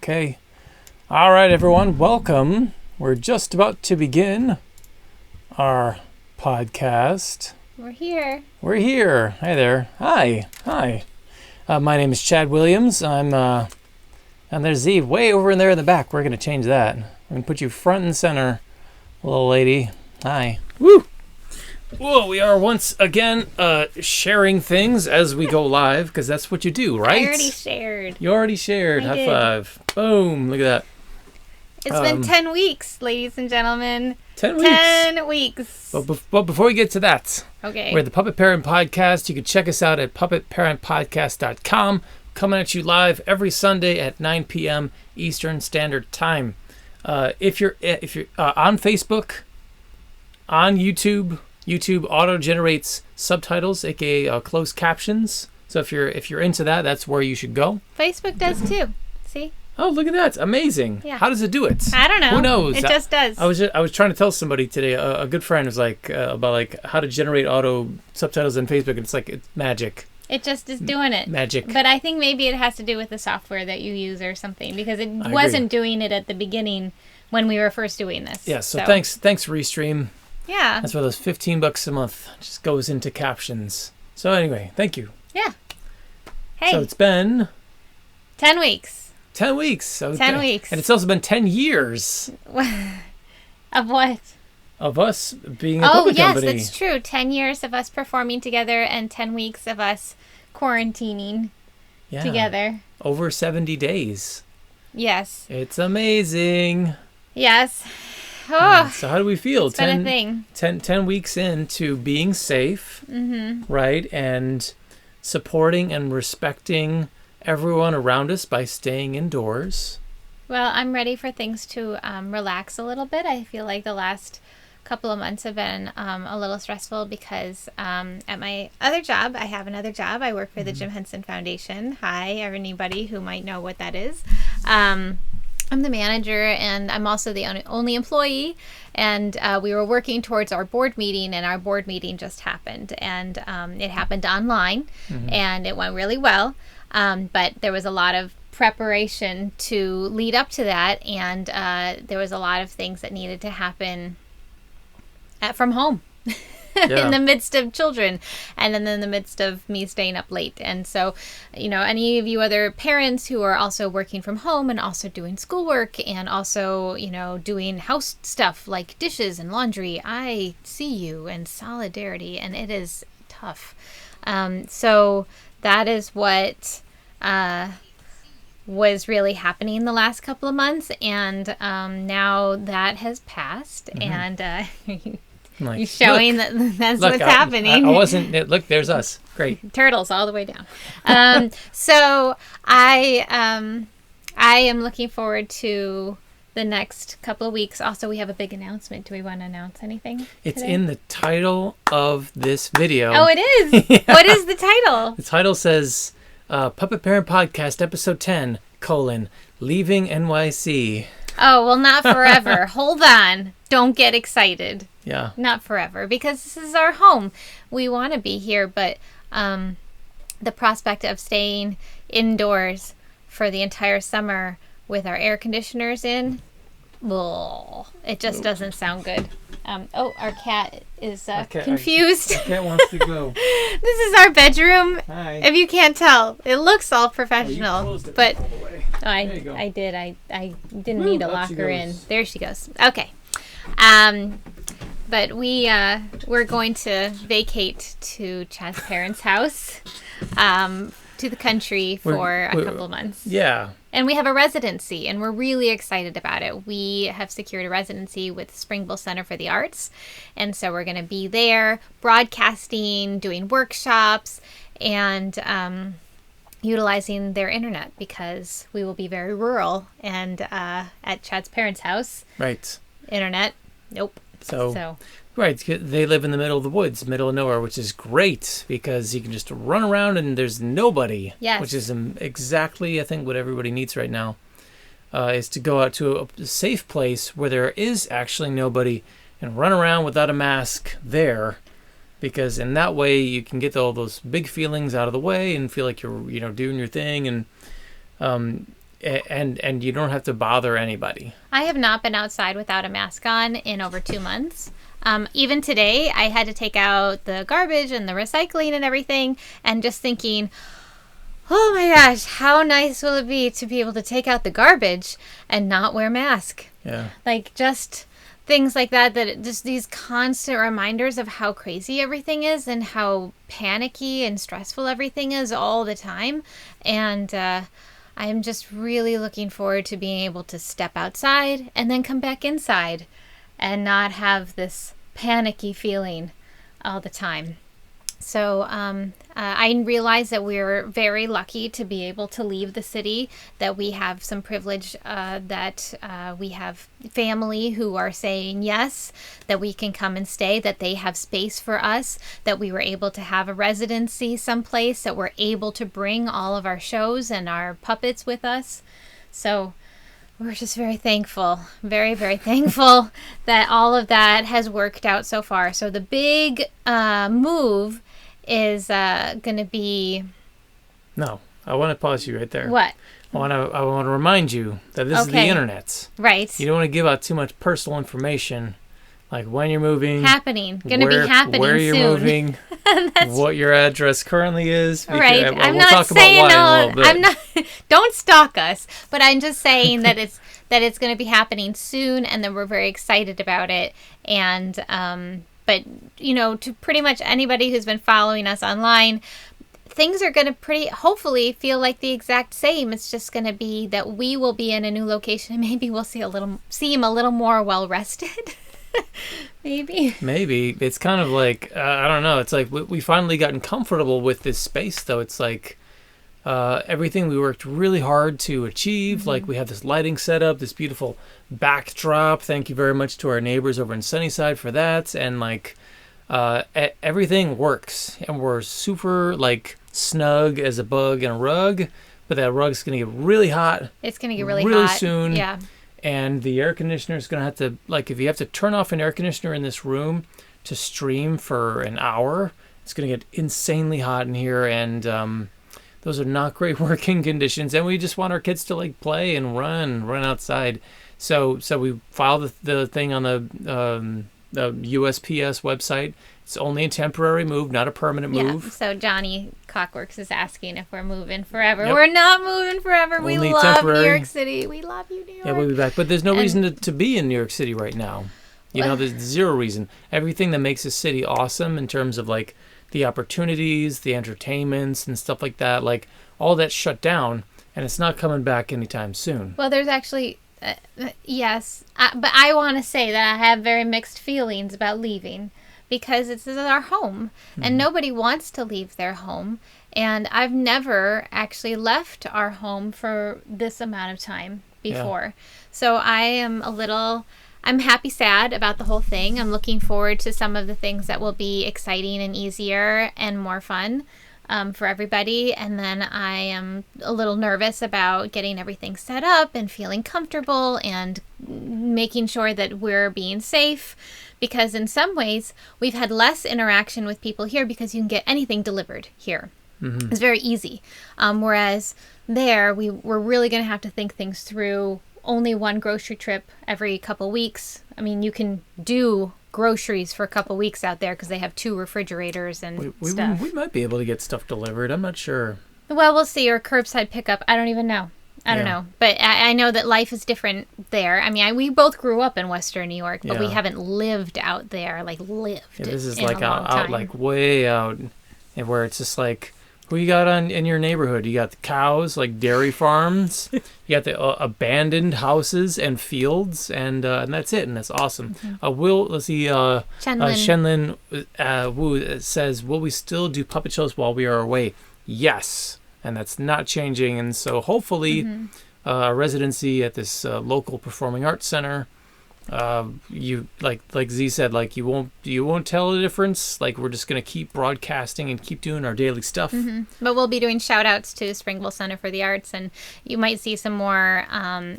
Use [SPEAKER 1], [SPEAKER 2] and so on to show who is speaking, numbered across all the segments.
[SPEAKER 1] Okay. All right, everyone. Welcome. We're just about to begin our podcast.
[SPEAKER 2] We're here.
[SPEAKER 1] We're here. Hi there. Hi. My name is Chad Williams. And there's Eve way over in there in the back. We're going to change that. We're going to put you front and center, little lady. Hi. Woo! Whoa, we are once again sharing things as we go live, because that's what you do, right?
[SPEAKER 2] I already shared.
[SPEAKER 1] You already shared. High five. Boom. Look at that.
[SPEAKER 2] It's been 10 weeks, ladies and gentlemen.
[SPEAKER 1] 10 weeks.
[SPEAKER 2] 10 weeks.
[SPEAKER 1] But before we get to that,
[SPEAKER 2] okay.
[SPEAKER 1] We're the Puppet Parent Podcast. You can check us out at puppetparentpodcast.com. Coming at you live every Sunday at 9 p.m. Eastern Standard Time. If you're on Facebook, on YouTube auto generates subtitles, aka closed captions. So if you're into that, that's where you should go.
[SPEAKER 2] Facebook does too. See?
[SPEAKER 1] Oh, look at that! Amazing.
[SPEAKER 2] Yeah.
[SPEAKER 1] How does it do it?
[SPEAKER 2] I don't know.
[SPEAKER 1] Who knows?
[SPEAKER 2] It just does.
[SPEAKER 1] I was trying to tell somebody today. A good friend was like about how to generate auto subtitles on Facebook, and it's magic.
[SPEAKER 2] It just is doing it.
[SPEAKER 1] Magic.
[SPEAKER 2] But I think maybe it has to do with the software that you use or something, because it wasn't doing it at the beginning when we were first doing this.
[SPEAKER 1] Yeah. So thanks Restream.
[SPEAKER 2] Yeah.
[SPEAKER 1] That's where those $15 a month just goes into captions. So anyway, thank you.
[SPEAKER 2] Yeah. Hey.
[SPEAKER 1] So it's been
[SPEAKER 2] 10 weeks.
[SPEAKER 1] 10 weeks. Okay.
[SPEAKER 2] 10 weeks.
[SPEAKER 1] And it's also been 10 years.
[SPEAKER 2] Of what?
[SPEAKER 1] Of us being a puppet company.
[SPEAKER 2] Oh, yes, that's true. 10 years of us performing together and 10 weeks of us quarantining together.
[SPEAKER 1] Over 70 days.
[SPEAKER 2] Yes.
[SPEAKER 1] It's amazing.
[SPEAKER 2] Yes. Oh,
[SPEAKER 1] so how do we feel?
[SPEAKER 2] It's been a thing.
[SPEAKER 1] 10 weeks into being safe, right? And supporting and respecting everyone around us by staying indoors.
[SPEAKER 2] Well, I'm ready for things to relax a little bit. I feel like the last couple of months have been a little stressful because at my other job, I have another job. I work for the Jim Henson Foundation. Hi, anybody who might know what that is. I'm the manager, and I'm also the only employee, and we were working towards our board meeting, and our board meeting just happened, and it happened online, and it went really well, but there was a lot of preparation to lead up to that, and there was a lot of things that needed to happen from home. In the midst of children, and then in the midst of me staying up late. And so, any of you other parents who are also working from home and also doing schoolwork and also, doing house stuff like dishes and laundry, I see you in solidarity, and it is tough. So that is what was really happening the last couple of months, and now that has passed, and you're showing that's what's happening.
[SPEAKER 1] I wasn't. Look, there's us. Great.
[SPEAKER 2] Turtles all the way down. So I am looking forward to the next couple of weeks. Also, we have a big announcement. Do we want to announce anything?
[SPEAKER 1] It's
[SPEAKER 2] today?
[SPEAKER 1] in the title of this video.
[SPEAKER 2] Oh, it is? Yeah. What is the title?
[SPEAKER 1] The title says Puppet Parent Podcast Episode 10, Leaving NYC.
[SPEAKER 2] Oh, well, not forever. Hold on. Don't get excited.
[SPEAKER 1] Yeah.
[SPEAKER 2] Not forever, because this is our home. We want to be here, but the prospect of staying indoors for the entire summer with our air conditioners in, it just doesn't sound good. Our cat is confused.
[SPEAKER 1] Our cat wants to go.
[SPEAKER 2] This is our bedroom.
[SPEAKER 1] Hi.
[SPEAKER 2] If you can't tell, it looks all professional,
[SPEAKER 1] you closed it
[SPEAKER 2] but
[SPEAKER 1] all the way.
[SPEAKER 2] I did. I didn't
[SPEAKER 1] Woo,
[SPEAKER 2] need to lock her in. There she goes. Okay. But we're going to vacate to Chad's parents' house, to the country for a couple of months.
[SPEAKER 1] Yeah.
[SPEAKER 2] And we have a residency, and we're really excited about it. We have secured a residency with Springville Center for the Arts, and so we're going to be there broadcasting, doing workshops, and utilizing their internet, because we will be very rural and at Chad's parents' house.
[SPEAKER 1] Right.
[SPEAKER 2] Internet, nope.
[SPEAKER 1] So right, they live in the middle of the woods, middle of nowhere, which is great because you can just run around and there's nobody.
[SPEAKER 2] Yes.
[SPEAKER 1] Which is exactly, I think, what everybody needs right now, is to go out to a safe place where there is actually nobody and run around without a mask there, because in that way you can get all those big feelings out of the way and feel like you're doing your thing. And and you don't have to bother anybody.
[SPEAKER 2] I have not been outside without a mask on in over 2 months. Even today, I had to take out the garbage and the recycling and everything, and just thinking, oh my gosh, how nice will it be to be able to take out the garbage and not wear a mask?
[SPEAKER 1] Yeah.
[SPEAKER 2] Like, just things like that, just these constant reminders of how crazy everything is and how panicky and stressful everything is all the time. And I'm just really looking forward to being able to step outside and then come back inside and not have this panicky feeling all the time. So I realize that we're very lucky to be able to leave the city, that we have some privilege, that we have family who are saying yes, that we can come and stay, that they have space for us, that we were able to have a residency someplace, that we're able to bring all of our shows and our puppets with us. So we're just very thankful, very, very thankful that all of that has worked out so far. So the big move is going to be...
[SPEAKER 1] No, I want to pause you right there.
[SPEAKER 2] What?
[SPEAKER 1] I want to remind you that this is the internet.
[SPEAKER 2] Right.
[SPEAKER 1] You don't want to give out too much personal information, like when you're moving.
[SPEAKER 2] Going to be happening
[SPEAKER 1] where you're
[SPEAKER 2] soon.
[SPEAKER 1] Moving, what your address currently is.
[SPEAKER 2] Right.
[SPEAKER 1] We'll talk about why in a little bit.
[SPEAKER 2] I'm not. Don't stalk us. But I'm just saying that it's going to be happening soon, and that we're very excited about it. And but to pretty much anybody who's been following us online, things are going to hopefully feel like the exact same. It's just going to be that we will be in a new location, and maybe we'll seem a little more well rested. Maybe it's kind of like I don't know. It's like we finally gotten comfortable with this space, though. It's like everything we worked really hard to achieve. Mm-hmm. Like we have this lighting set up, this beautiful backdrop. Thank you very much to our neighbors over in Sunnyside for that. And like everything works, and we're super like snug as a bug in a rug. But that rug's gonna get really hot. It's gonna get really hot
[SPEAKER 1] soon.
[SPEAKER 2] Yeah.
[SPEAKER 1] And the air conditioner is going to have to, like, if you have to turn off an air conditioner in this room to stream for an hour, it's going to get insanely hot in here. And those are not great working conditions. And we just want our kids to, like, play and run outside. So we filed the thing on the USPS website. It's only a temporary move, not a permanent move.
[SPEAKER 2] Yeah, so Johnny Cockworks is asking if we're moving forever.
[SPEAKER 1] Yep.
[SPEAKER 2] We're not moving forever.
[SPEAKER 1] Only
[SPEAKER 2] we love
[SPEAKER 1] temporary.
[SPEAKER 2] New York City. We love you, New York.
[SPEAKER 1] Yeah, we'll be back. But there's no reason to be in New York City right now. There's zero reason. Everything that makes a city awesome in terms of, like, the opportunities, the entertainments, and stuff like that, like, all that's shut down, and it's not coming back anytime soon.
[SPEAKER 2] Well, there's actually... yes, but I want to say that I have very mixed feelings about leaving, because this is our home, and nobody wants to leave their home, and I've never actually left our home for this amount of time before. Yeah. So I'm happy, sad about the whole thing. I'm looking forward to some of the things that will be exciting and easier and more fun for everybody. And then I am a little nervous about getting everything set up and feeling comfortable and making sure that we're being safe, because in some ways we've had less interaction with people here because you can get anything delivered here. Mm-hmm. It's very easy. Whereas there we're really going to have to think things through. Only one grocery trip every couple weeks. I mean, you can do groceries for a couple weeks out there because they have 2 refrigerators and stuff.
[SPEAKER 1] We might be able to get stuff delivered. I'm not sure.
[SPEAKER 2] Well, we'll see. Or curbside pickup. I don't even know. I don't know. But I know that life is different there. I mean, we both grew up in Western New York, but we haven't lived out there, like lived. Yeah,
[SPEAKER 1] this is like out like way out, and where it's just like, who you got in your neighborhood? You got the cows, like dairy farms. You got the abandoned houses and fields, and that's it, and that's awesome. Mm-hmm. Let's see. Shenlin Wu says, will we still do puppet shows while we are away? Yes. And that's not changing, and so hopefully a residency at this local performing arts center, you like Z said, like you won't tell the difference. Like, we're just gonna keep broadcasting and keep doing our daily stuff.
[SPEAKER 2] But we'll be doing shout outs to Springville Center for the Arts, and you might see some more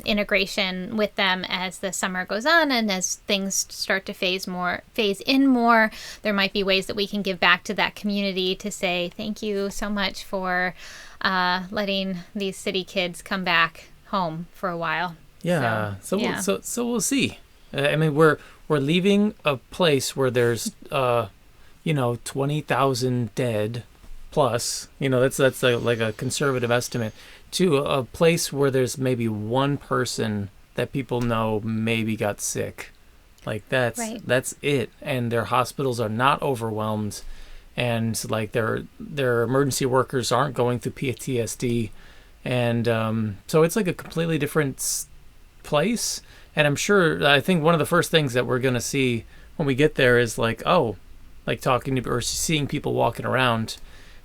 [SPEAKER 2] integration with them as the summer goes on, and as things start to phase in more. There might be ways that we can give back to that community to say thank you so much for letting these city kids come back home for a while.
[SPEAKER 1] Yeah. So
[SPEAKER 2] yeah.
[SPEAKER 1] we'll see. I mean, we're leaving a place where there's 20,000 dead plus. That's like a conservative estimate, to a place where there's maybe one person that people know maybe got sick. Like that's it, and their hospitals are not overwhelmed, and like their emergency workers aren't going through PTSD, and so it's like a completely different place. And I think one of the first things that we're gonna see when we get there is like, talking to or seeing people walking around,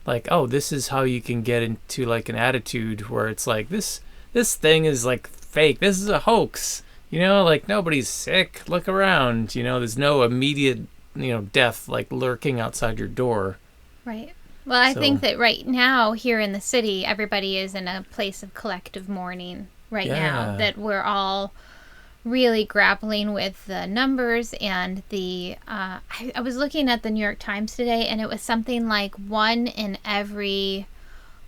[SPEAKER 1] like, this is how you can get into like an attitude where it's like this thing is like fake. This is a hoax. Like nobody's sick. Look around. There's no immediate, death like lurking outside your door.
[SPEAKER 2] Right. Well, I think that right now here in the city, everybody is in a place of collective mourning right now. That we're all really grappling with the numbers and the. I was looking at the New York Times today, and it was something like 1 in every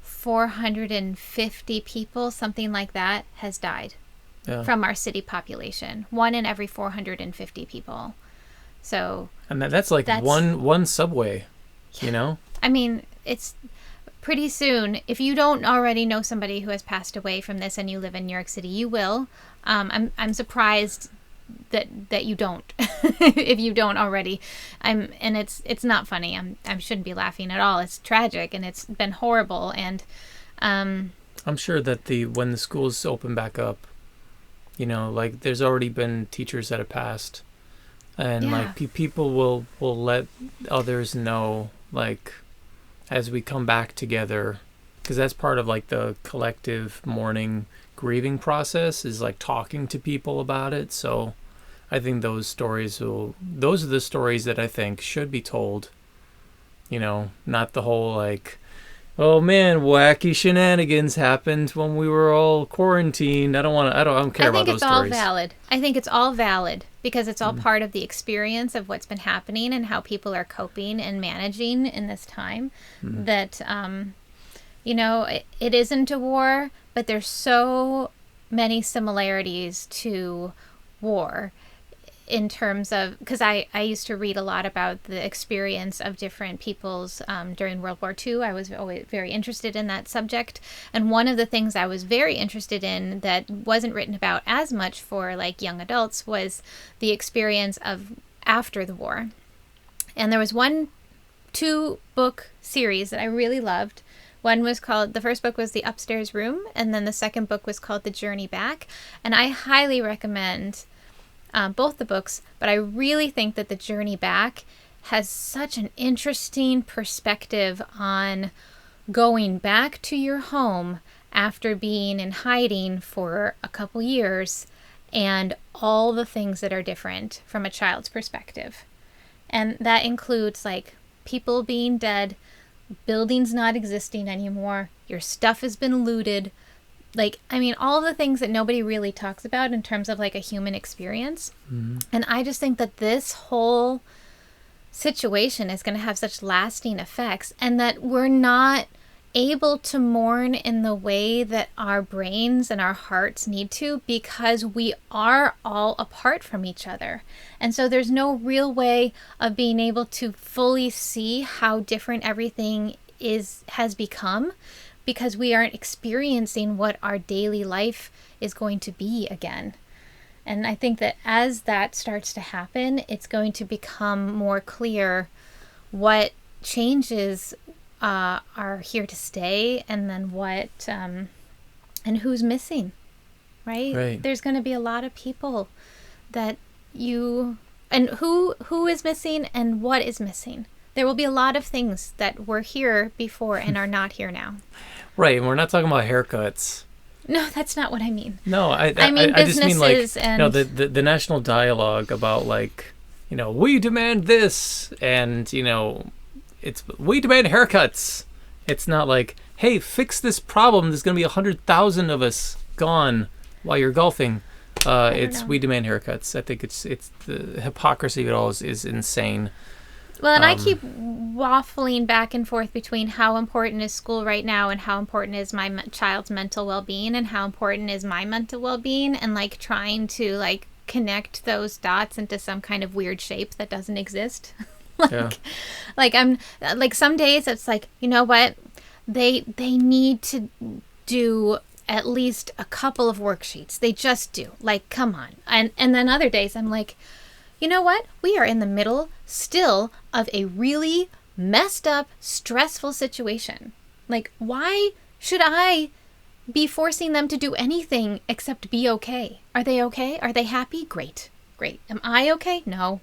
[SPEAKER 2] 450 people, something like that, has died. Yeah. From our city population. 1 in every 450 people. So. And that's one subway, I mean, it's pretty soon. If you don't already know somebody who has passed away from this and you live in New York City, you will. I'm surprised that you don't, if you don't already. And it's not funny. I shouldn't be laughing at all. It's tragic and it's been horrible. And I'm
[SPEAKER 1] sure that when the schools open back up, like there's already been teachers that have passed, and like people will let others know, like, as we come back together, because that's part of like the collective mourning grieving process, is like talking to people about it. So I think those are the stories that I think should be told, not the whole like, oh man, wacky shenanigans happened when we were all quarantined. I don't care about those stories.
[SPEAKER 2] I think it's all valid. I think it's all valid because it's all part of the experience of what's been happening and how people are coping and managing in this time. That, it isn't a war, but there's so many similarities to war. In terms of, because I used to read a lot about the experience of different peoples during World War II. I was always very interested in that subject. And one of the things I was very interested in that wasn't written about as much for like young adults was the experience of after the war. And there was 2-book series that I really loved. One was called, the first book was The Upstairs Room, and then the second book was called The Journey Back. And I highly recommend both the books, but I really think that The Journey Back has such an interesting perspective on going back to your home after being in hiding for a couple years and all the things that are different from a child's perspective. And that includes like people being dead, buildings not existing anymore, your stuff has been looted, like, I mean, all the things that nobody really talks about in terms of like a human experience. And I just think that this whole situation is going to have such lasting effects, and that we're not able to mourn in the way that our brains and our hearts need to, because we are all apart from each other. And so there's no real way of being able to fully see how different everything has become, because we aren't experiencing what our daily life is going to be again. And I think that as that starts to happen, it's going to become more clear what changes are here to stay, and then what and who's missing, right? There's going to be a lot of people that and who is missing and what is missing. There will be a lot of things that were here before and are not here now. Right,
[SPEAKER 1] and we're not talking about haircuts.
[SPEAKER 2] No, that's not what I mean.
[SPEAKER 1] No, I just mean like the national dialogue about like, we demand this, and it's we demand haircuts. It's not like, hey, fix this problem. There's gonna be 100,000 of us gone while you're golfing. We demand haircuts. I think it's the hypocrisy of it all is insane.
[SPEAKER 2] Well, and I keep waffling back and forth between how important is school right now and how important is my child's mental well-being and how important is my mental well-being, and like trying to like connect those dots into some kind of weird shape that doesn't exist. Like I'm like some days it's like, you know what, they need to do at least a couple of worksheets. They just do. Like, come on. And then other days I'm like, you know what? We are in the middle still of a really messed up, stressful situation. Like, why should I be forcing them to do anything except be okay? Are they okay? Are they happy? Great. Am I okay? No.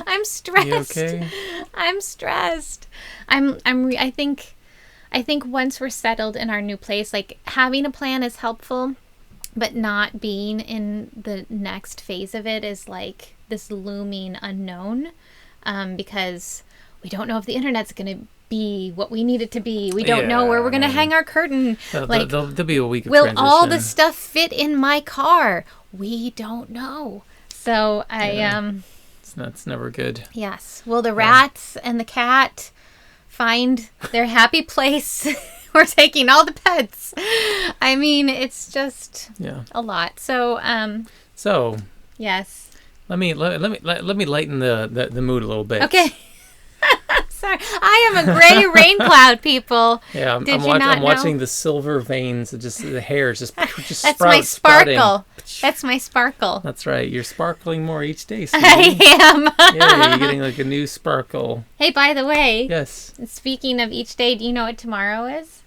[SPEAKER 2] I'm stressed.
[SPEAKER 1] You okay?
[SPEAKER 2] I'm stressed. I think once we're settled in our new place, like having a plan is helpful, but not being in the next phase of it is like this looming unknown, because we don't know if the internet's going to be what we need it to be. We don't know where we're going to hang our curtain.
[SPEAKER 1] There'll be a week of
[SPEAKER 2] will
[SPEAKER 1] transition.
[SPEAKER 2] all the stuff fit in my car? We don't know. So
[SPEAKER 1] That's never good.
[SPEAKER 2] Yes. Will the rats and the cat find their happy place? We're taking all the pets. I mean, it's just a lot. So yes.
[SPEAKER 1] Let me lighten the mood a little bit.
[SPEAKER 2] Okay. Sorry, I am a gray rain cloud, people.
[SPEAKER 1] Yeah, I'm watching the silver veins. The hair just
[SPEAKER 2] That's my sparkle. That's my sparkle.
[SPEAKER 1] That's right. You're sparkling more each day, Stevie.
[SPEAKER 2] I am.
[SPEAKER 1] Yeah, you're getting like a new sparkle.
[SPEAKER 2] Hey, by the way.
[SPEAKER 1] Yes.
[SPEAKER 2] Speaking of each day, do you know what tomorrow is?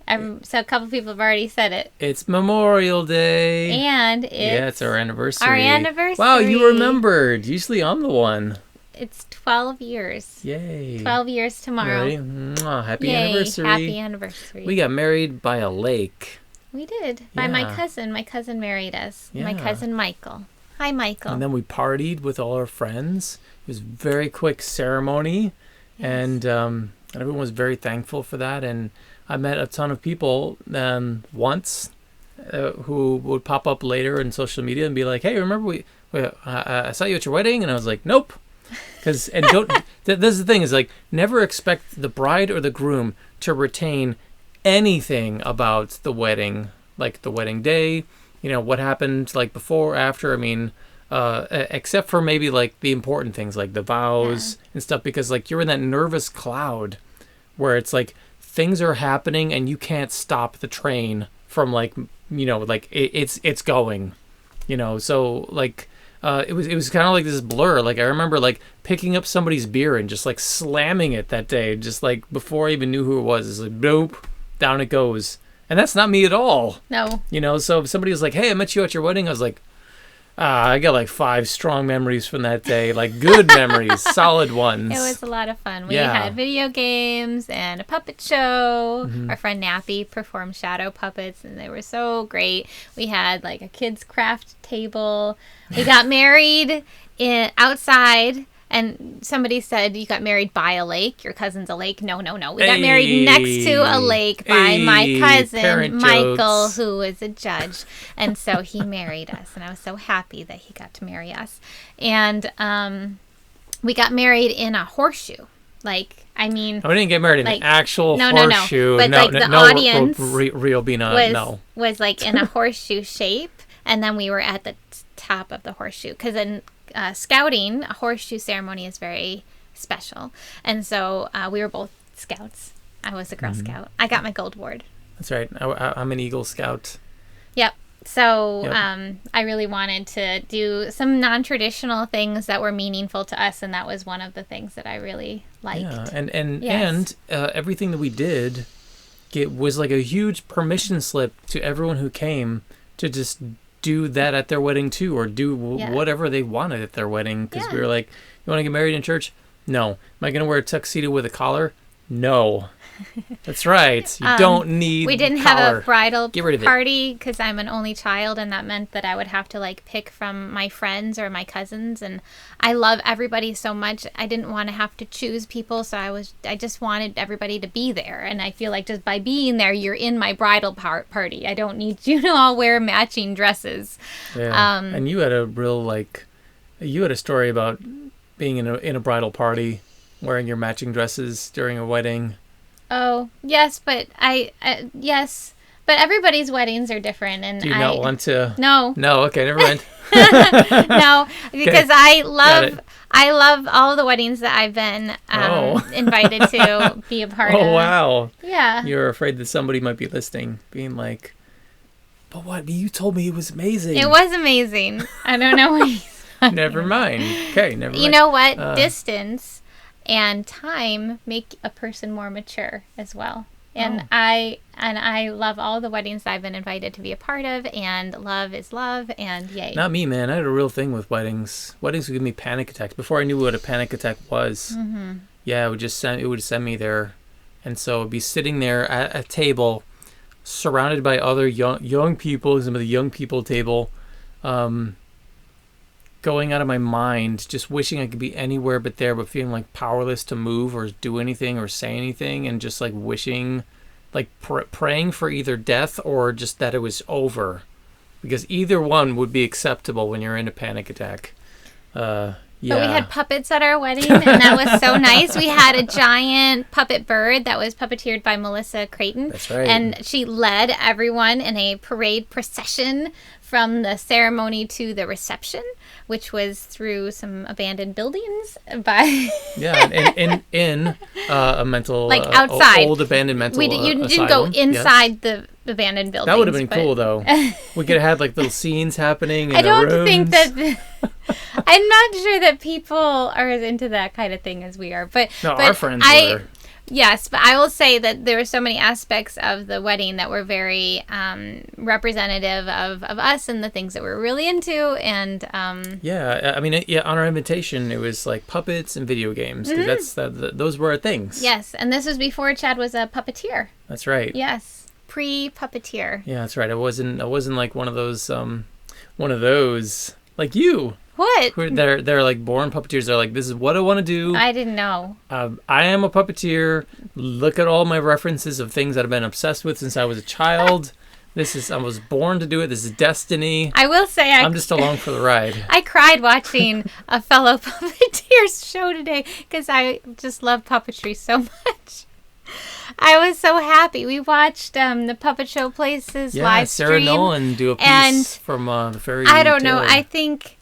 [SPEAKER 2] So a couple people have already said it.
[SPEAKER 1] It's Memorial Day.
[SPEAKER 2] And
[SPEAKER 1] it's our anniversary.
[SPEAKER 2] Our anniversary.
[SPEAKER 1] Wow, you remembered. Usually I'm the one.
[SPEAKER 2] It's 12 years.
[SPEAKER 1] Yay.
[SPEAKER 2] 12 years tomorrow.
[SPEAKER 1] Ready? Mwah, happy anniversary.
[SPEAKER 2] Happy anniversary.
[SPEAKER 1] We got married by a lake.
[SPEAKER 2] We did. By my cousin. My cousin married us.
[SPEAKER 1] Yeah.
[SPEAKER 2] My cousin Michael. Hi, Michael.
[SPEAKER 1] And then we partied with all our friends. It was a very quick ceremony. Yes. And everyone was very thankful for that. And I met a ton of people once who would pop up later in social media and be like, hey, remember I saw you at your wedding? And I was like, nope. This is the thing, is like, never expect the bride or the groom to retain anything about the wedding, like the wedding day, what happened like before, after. I mean, except for maybe like the important things like the vows and stuff, because like you're in that nervous cloud where it's like things are happening and you can't stop the train from like, like it's going, so like. It was kind of like this blur. Like I remember like picking up somebody's beer and just like slamming it that day, just like before I even knew who it was. It's like, nope, down it goes. And that's not me at all.
[SPEAKER 2] No.
[SPEAKER 1] So if somebody was like, hey, I met you at your wedding, I was like, I got like 5 strong memories from that day, like good memories, solid ones.
[SPEAKER 2] It was a lot of fun. We had video games and a puppet show. Mm-hmm. Our friend Nappy performed shadow puppets, and they were so great. We had like a kids' craft table. We got married outside. And somebody said, you got married by a lake. Your cousin's a lake. No. We got married next to a lake by my cousin, Michael, who is a judge. And so he married us. And I was so happy that he got to marry us. And we got married in a horseshoe. Like, I mean...
[SPEAKER 1] we didn't get married in an actual horseshoe.
[SPEAKER 2] No. But like the audience
[SPEAKER 1] was
[SPEAKER 2] like in a horseshoe shape. And then we were at the top of the horseshoe. Because in... scouting, a horseshoe ceremony is very special. And so we were both scouts. I was a Girl Scout. I got my gold award.
[SPEAKER 1] That's right. I'm an Eagle Scout.
[SPEAKER 2] Yep. So I really wanted to do some non-traditional things that were meaningful to us, and that was one of the things that I really liked.
[SPEAKER 1] Yeah, and everything that we did was like a huge permission slip to everyone who came to just do that at their wedding too, or do whatever they wanted at their wedding, because we were like, you want to get married in church? No. Am I going to wear a tuxedo with a collar? No. That's right. You don't need
[SPEAKER 2] We didn't
[SPEAKER 1] collar.
[SPEAKER 2] have a bridal
[SPEAKER 1] Get rid of
[SPEAKER 2] party because I'm an only child, and that meant that I would have to like pick from my friends or my cousins, and I love everybody so much. I didn't want to have to choose people, so I just wanted everybody to be there, and I feel like just by being there, you're in my bridal party. I don't need you to all wear matching dresses.
[SPEAKER 1] Yeah. And you had a real you had a story about being in a bridal party, wearing your matching dresses during a wedding.
[SPEAKER 2] Oh, yes, but yes, but everybody's weddings are different, and
[SPEAKER 1] Do you not want to?
[SPEAKER 2] No.
[SPEAKER 1] No, okay, never mind.
[SPEAKER 2] No, because
[SPEAKER 1] Okay.
[SPEAKER 2] I love all the weddings that I've been invited to be a part of.
[SPEAKER 1] Oh, wow.
[SPEAKER 2] Yeah.
[SPEAKER 1] You're afraid that somebody might be listening, being like, but what? You told me it was amazing.
[SPEAKER 2] It was amazing. I don't know what he's talking
[SPEAKER 1] Never mind. Okay, never mind.
[SPEAKER 2] You know what? Distance and time make a person more mature as well. And I love all the weddings that I've been invited to be a part of, and love is love, and yay.
[SPEAKER 1] Not me, man. I had a real thing with weddings. Weddings would give me panic attacks. Before I knew what a panic attack was, yeah, it would send me there. And so I'd be sitting there at a table, surrounded by other young people, some of the young people table, going out of my mind, just wishing I could be anywhere but there, but feeling like powerless to move or do anything or say anything, and just like wishing, like praying for either death or just that it was over, because either one would be acceptable when you're in a panic attack. Yeah.
[SPEAKER 2] But we had puppets at our wedding, and that was so nice. We had a giant puppet bird that was puppeteered by Melissa Creighton.
[SPEAKER 1] That's right.
[SPEAKER 2] And she led everyone in a parade procession from the ceremony to the reception, which was through some abandoned buildings by
[SPEAKER 1] in a mental
[SPEAKER 2] outside
[SPEAKER 1] old abandoned mental
[SPEAKER 2] you didn't
[SPEAKER 1] asylum.
[SPEAKER 2] go inside the abandoned buildings.
[SPEAKER 1] That would have been cool though. We could have had like little scenes happening in
[SPEAKER 2] I don't
[SPEAKER 1] the rooms.
[SPEAKER 2] think that I'm not sure that people are as into that kind of thing as we are, but
[SPEAKER 1] our friends were.
[SPEAKER 2] Yes, but I will say that there were so many aspects of the wedding that were very representative of us and the things that we're really into. And
[SPEAKER 1] yeah, I mean, on our invitation, it was like puppets and video games. Those were our things.
[SPEAKER 2] Yes, and this was before Chad was a puppeteer.
[SPEAKER 1] That's right.
[SPEAKER 2] Yes, pre-puppeteer.
[SPEAKER 1] Yeah, that's right. I wasn't like one of those like you.
[SPEAKER 2] What?
[SPEAKER 1] They're like born puppeteers. They're like, this is what I want to do.
[SPEAKER 2] I didn't know.
[SPEAKER 1] I am a puppeteer. Look at all my references of things that I've been obsessed with since I was a child. I was born to do it. This is destiny.
[SPEAKER 2] I will say
[SPEAKER 1] I'm just along for the ride.
[SPEAKER 2] I cried watching a fellow puppeteer's show today because I just love puppetry so much. I was so happy. We watched the Puppet Show Places live stream.
[SPEAKER 1] Sarah Nolan do a piece from the Fairy
[SPEAKER 2] I don't know.
[SPEAKER 1] Tale.
[SPEAKER 2] I think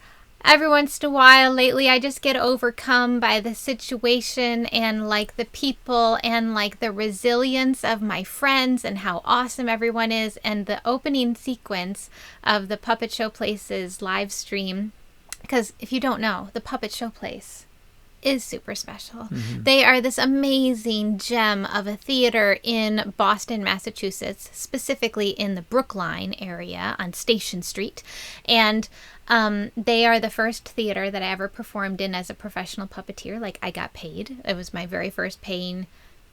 [SPEAKER 2] every once in a while lately I just get overcome by the situation and like the people and like the resilience of my friends and how awesome everyone is, and the opening sequence of the Puppet Show Places live stream. Because if you don't know, the Puppet Show Place is super special. They are this amazing gem of a theater in Boston, Massachusetts, specifically in the Brookline area on Station Street. And they are the first theater that I ever performed in as a professional puppeteer. Like, I got paid. It was my very first paying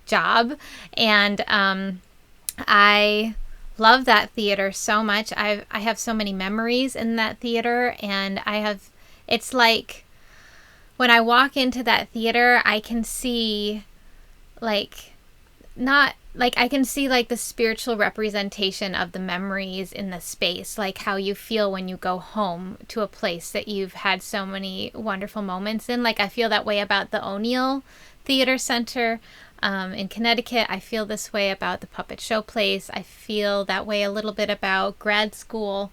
[SPEAKER 2] job. And I love that theater so much. I have so many memories in that theater, and it's like, when I walk into that theater, I can see I can see the spiritual representation of the memories in the space, like how you feel when you go home to a place that you've had so many wonderful moments in. Like, I feel that way about the O'Neill Theater Center in Connecticut. I feel this way about the Puppet Show Place. I feel that way a little bit about grad school.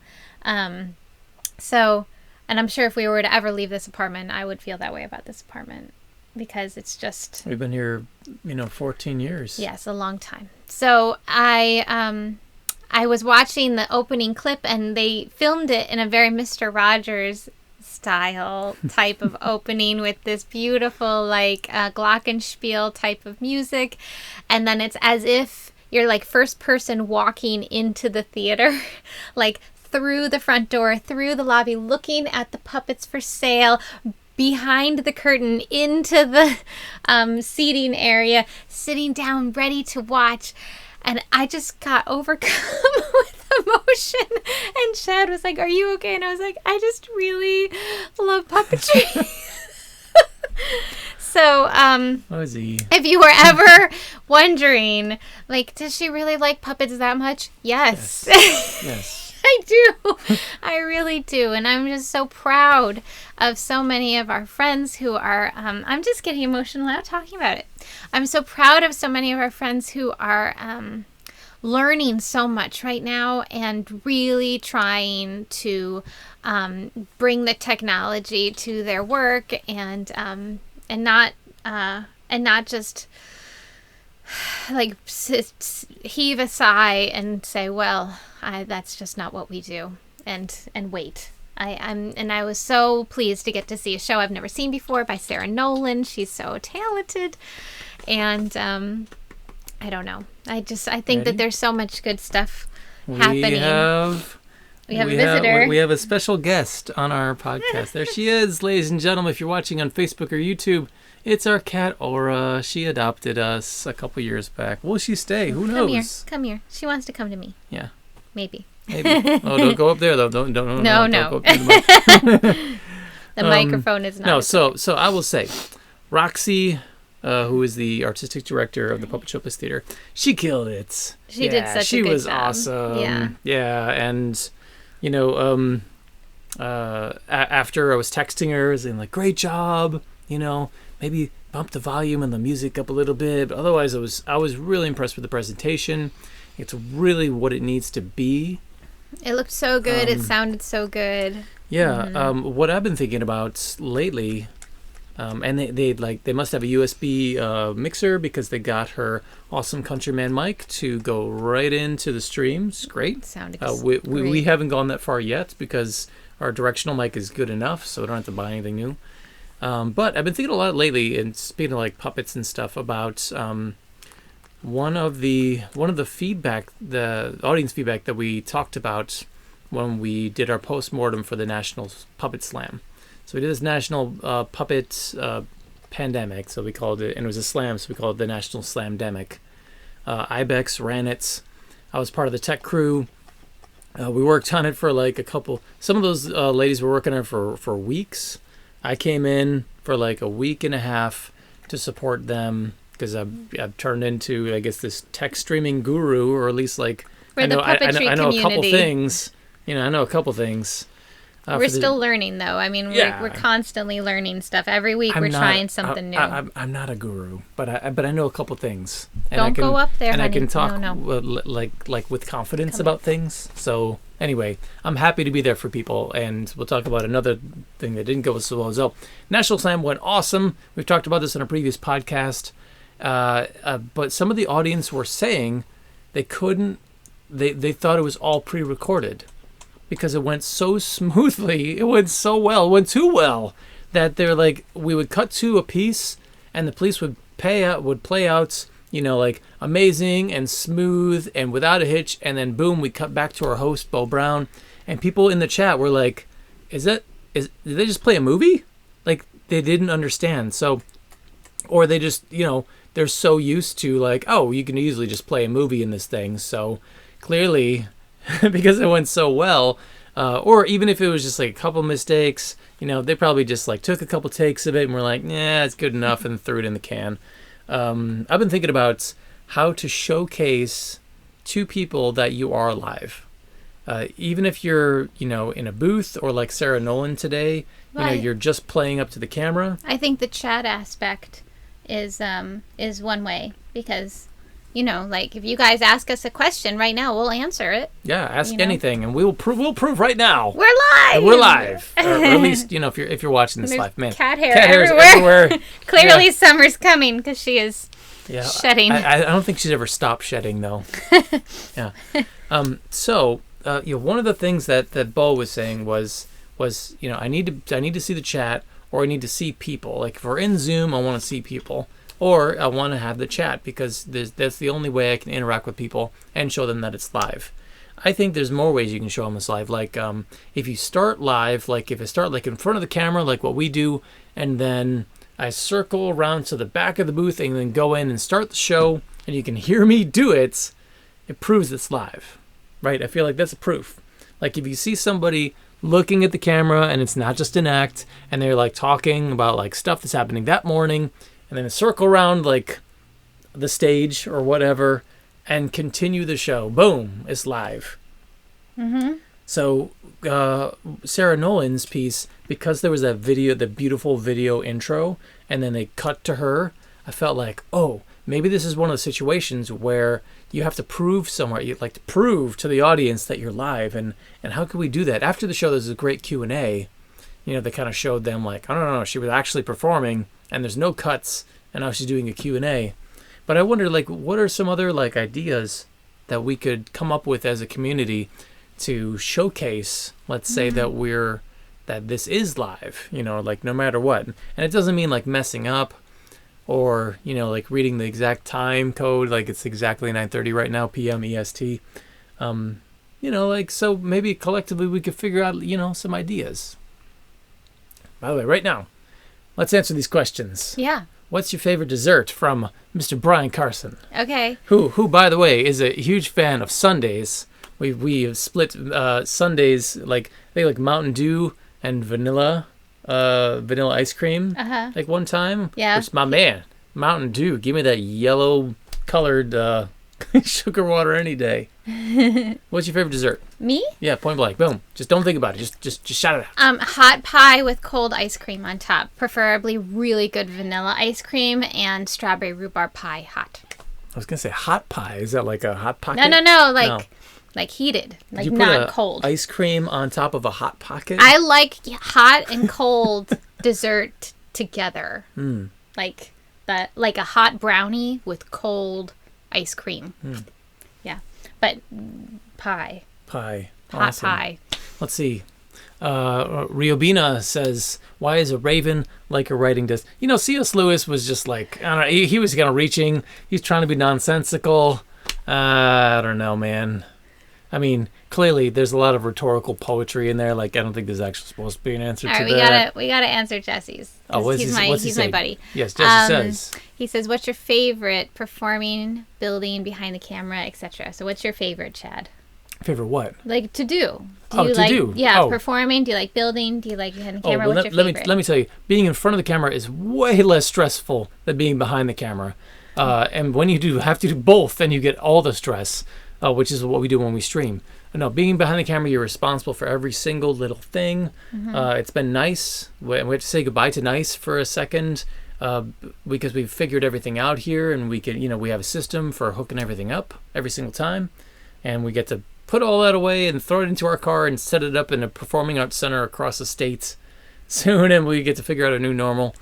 [SPEAKER 2] And I'm sure if we were to ever leave this apartment, I would feel that way about this apartment, because it's just...
[SPEAKER 1] We've been here, 14 years.
[SPEAKER 2] Yes, a long time. So I was watching the opening clip, and they filmed it in a very Mr. Rogers style type of opening with this beautiful, glockenspiel type of music. And then it's as if you're first person walking into the theater, through the front door, through the lobby, looking at the puppets for sale, behind the curtain, into the seating area, sitting down, ready to watch. And I just got overcome with emotion. And Chad was like, "Are you okay?" And I was like, "I just really love puppetry." So, if you were ever wondering, does she really like puppets that much? Yes.
[SPEAKER 1] Yes.
[SPEAKER 2] I do. I really do. And I'm just so proud of so many of our friends who are, I'm just getting emotional now talking about it. I'm so proud of so many of our friends who are learning so much right now and really trying to bring the technology to their work and not just like heave a sigh and say, well, that's just not what we do, and wait. I was so pleased to get to see a show I've never seen before by Sarah Nolan. She's so talented, and I don't know. I think that there's so much good stuff happening. We have a visitor.
[SPEAKER 1] We have a special guest on our podcast. There she is, ladies and gentlemen. If you're watching on Facebook or YouTube, it's our cat, Aura. She adopted us a couple years back. Will she stay? Who knows?
[SPEAKER 2] Come here. She wants to come to me.
[SPEAKER 1] Yeah.
[SPEAKER 2] Maybe.
[SPEAKER 1] Oh, don't go up there, though. Don't.
[SPEAKER 2] No.
[SPEAKER 1] Don't go up to the mic.
[SPEAKER 2] The microphone is not.
[SPEAKER 1] No, so I will say, Roxy, who is the artistic director of the Puppet Show Place Theater, she killed it.
[SPEAKER 2] She did such a good job.
[SPEAKER 1] She was awesome. Yeah, and you know, after I was texting her, saying like, "Great job," you know, maybe bump the volume and the music up a little bit. But otherwise, I was really impressed with the presentation. It's really what it needs to be.
[SPEAKER 2] It looked so good. It sounded so good.
[SPEAKER 1] Yeah. Mm-hmm. What I've been thinking about lately, and they must have a USB mixer because they got her awesome Countryman mic to go right into the streams. Great.
[SPEAKER 2] Sounded
[SPEAKER 1] great. We haven't gone that far yet because our directional mic is good enough, so we don't have to buy anything new. But I've been thinking a lot lately, and speaking of like puppets and stuff, about one of the feedback, the audience feedback that we talked about when we did our post-mortem for the National Puppet Slam. So we did this National Puppet Pandemic, so we called it, and it was a slam, so we called it the National Slamdemic. Ibex ran it. I was part of the tech crew. We worked on it for like some of those ladies were working on it for weeks. I came in for like a week and a half to support them because I've turned into, I guess, this tech streaming guru, or at least like I know a couple things. You know, I know a couple things.
[SPEAKER 2] We're still learning, though. I mean, we're constantly learning stuff. Every week we're trying something new.
[SPEAKER 1] I'm not a guru, but I know a couple things. And
[SPEAKER 2] Don't go up there,
[SPEAKER 1] and
[SPEAKER 2] honey.
[SPEAKER 1] I can talk
[SPEAKER 2] No.
[SPEAKER 1] like with confidence about things. So anyway, I'm happy to be there for people, and we'll talk about another thing that didn't go so well as well. National Slam went awesome. We've talked about this in a previous podcast, but some of the audience were saying they couldn't. They thought it was all pre-recorded. Because it went so smoothly, it went so well, it went too well, that they're like, we would cut to a piece, and the piece would play out, you know, like amazing and smooth and without a hitch, and then boom, we cut back to our host, Bo Brown, and people in the chat were like, did they just play a movie? Like, they didn't understand. So, or they just, you know, they're so used to like, oh, you can easily just play a movie in this thing. So clearly, because it went so well, or even if it was just like a couple mistakes, you know, they probably just like took a couple takes of it and were like, yeah, it's good enough, and threw it in the can. I've been thinking about how to showcase to people that you are live. Even if you're, you know, in a booth, or like Sarah Nolan today, you know, you're just playing up to the camera.
[SPEAKER 2] I think the chat aspect is one way, because, you know, like if you guys ask us a question right now, we'll answer it.
[SPEAKER 1] Yeah, ask anything, and we'll prove right now.
[SPEAKER 2] We're live.
[SPEAKER 1] We're live, or at least, you know, if you're watching this live, man.
[SPEAKER 2] Cat hair everywhere. Clearly, Summer's coming because she is shedding.
[SPEAKER 1] I don't think she's ever stopped shedding though. Yeah. So you know, one of the things that Bo was saying was you know, I need to see the chat, or I need to see people. Like if we're in Zoom, I want to see people. Or I want to have the chat, because that's the only way I can interact with people and show them that it's live. I think there's more ways you can show them it's live. Like if you start live, like if I start like in front of the camera, like what we do, and then I circle around to the back of the booth and then go in and start the show, and you can hear me do it, it proves it's live, right? I feel like that's a proof. Like if you see somebody looking at the camera and it's not just an act, and they're like talking about like stuff that's happening that morning, and then circle around like the stage or whatever, and continue the show. Boom, it's live.
[SPEAKER 2] Mm-hmm.
[SPEAKER 1] So Sarah Nolan's piece, because there was that video, the beautiful video intro, and then they cut to her, I felt like, oh, maybe this is one of the situations where you have to prove somewhere, you like to prove to the audience that you're live, and how could we do that? After the show, there's a great Q&A. They kind of showed them like, I don't know, she was actually performing, and there's no cuts, and now she's doing a Q&A. But I wonder, like, what are some other like ideas that we could come up with as a community to showcase, let's say, that this is live, like no matter what. And it doesn't mean like messing up or, like reading the exact time code, like it's exactly 9:30 right now, PM EST. Like, so maybe collectively we could figure out, some ideas. By the way, right now, let's answer these questions.
[SPEAKER 2] Yeah.
[SPEAKER 1] What's your favorite dessert from Mr. Brian Carson?
[SPEAKER 2] Okay.
[SPEAKER 1] Who, by the way, is a huge fan of sundaes. We have split sundaes, like they like Mountain Dew and vanilla ice cream. Like one time.
[SPEAKER 2] Yeah.
[SPEAKER 1] Which, my man, Mountain Dew, give me that yellow colored sugar water any day. What's your favorite dessert?
[SPEAKER 2] Me?
[SPEAKER 1] Yeah, point blank. Boom. Just don't think about it. Just shout it out.
[SPEAKER 2] Hot pie with cold ice cream on top. Preferably really good vanilla ice cream and strawberry rhubarb pie hot.
[SPEAKER 1] I was going to say hot pie. Is that like a hot pocket?
[SPEAKER 2] No. Like heated. Like
[SPEAKER 1] you put
[SPEAKER 2] not cold.
[SPEAKER 1] Ice cream on top of a hot pocket?
[SPEAKER 2] I like hot and cold dessert together. Like a hot brownie with cold ice cream. Yeah. But pie.
[SPEAKER 1] Pie.
[SPEAKER 2] Hot
[SPEAKER 1] Awesome.
[SPEAKER 2] pie.
[SPEAKER 1] Let's see. Riobina says, why is a raven like a writing desk? C.S. Lewis was just like, I don't know, he was kind of reaching. He's trying to be nonsensical. I don't know, man. I mean, clearly there's a lot of rhetorical poetry in there. Like, I don't think there's actually supposed to be an answer to that.
[SPEAKER 2] We gotta answer Jesse's.
[SPEAKER 1] What's
[SPEAKER 2] he's my buddy.
[SPEAKER 1] Yes, Jesse says.
[SPEAKER 2] He says, "What's your favorite performing, building, behind the camera, etc.?" So, what's your favorite, Chad?
[SPEAKER 1] Favorite what?
[SPEAKER 2] Like to do.
[SPEAKER 1] Do.
[SPEAKER 2] Yeah, performing. Do you like building? Do you like behind the camera? What's your favorite?
[SPEAKER 1] Let me tell you, being in front of the camera is way less stressful than being behind the camera. And when you have to do both, then you get all the stress. Which is what we do when we stream. No, being behind the camera, you're responsible for every single little thing. It's been nice. We have to say goodbye to nice for a second because we've figured everything out here, and we can, we have a system for hooking everything up every single time, and we get to put all that away and throw it into our car and set it up in a performing arts center across the state soon, and we get to figure out a new normal.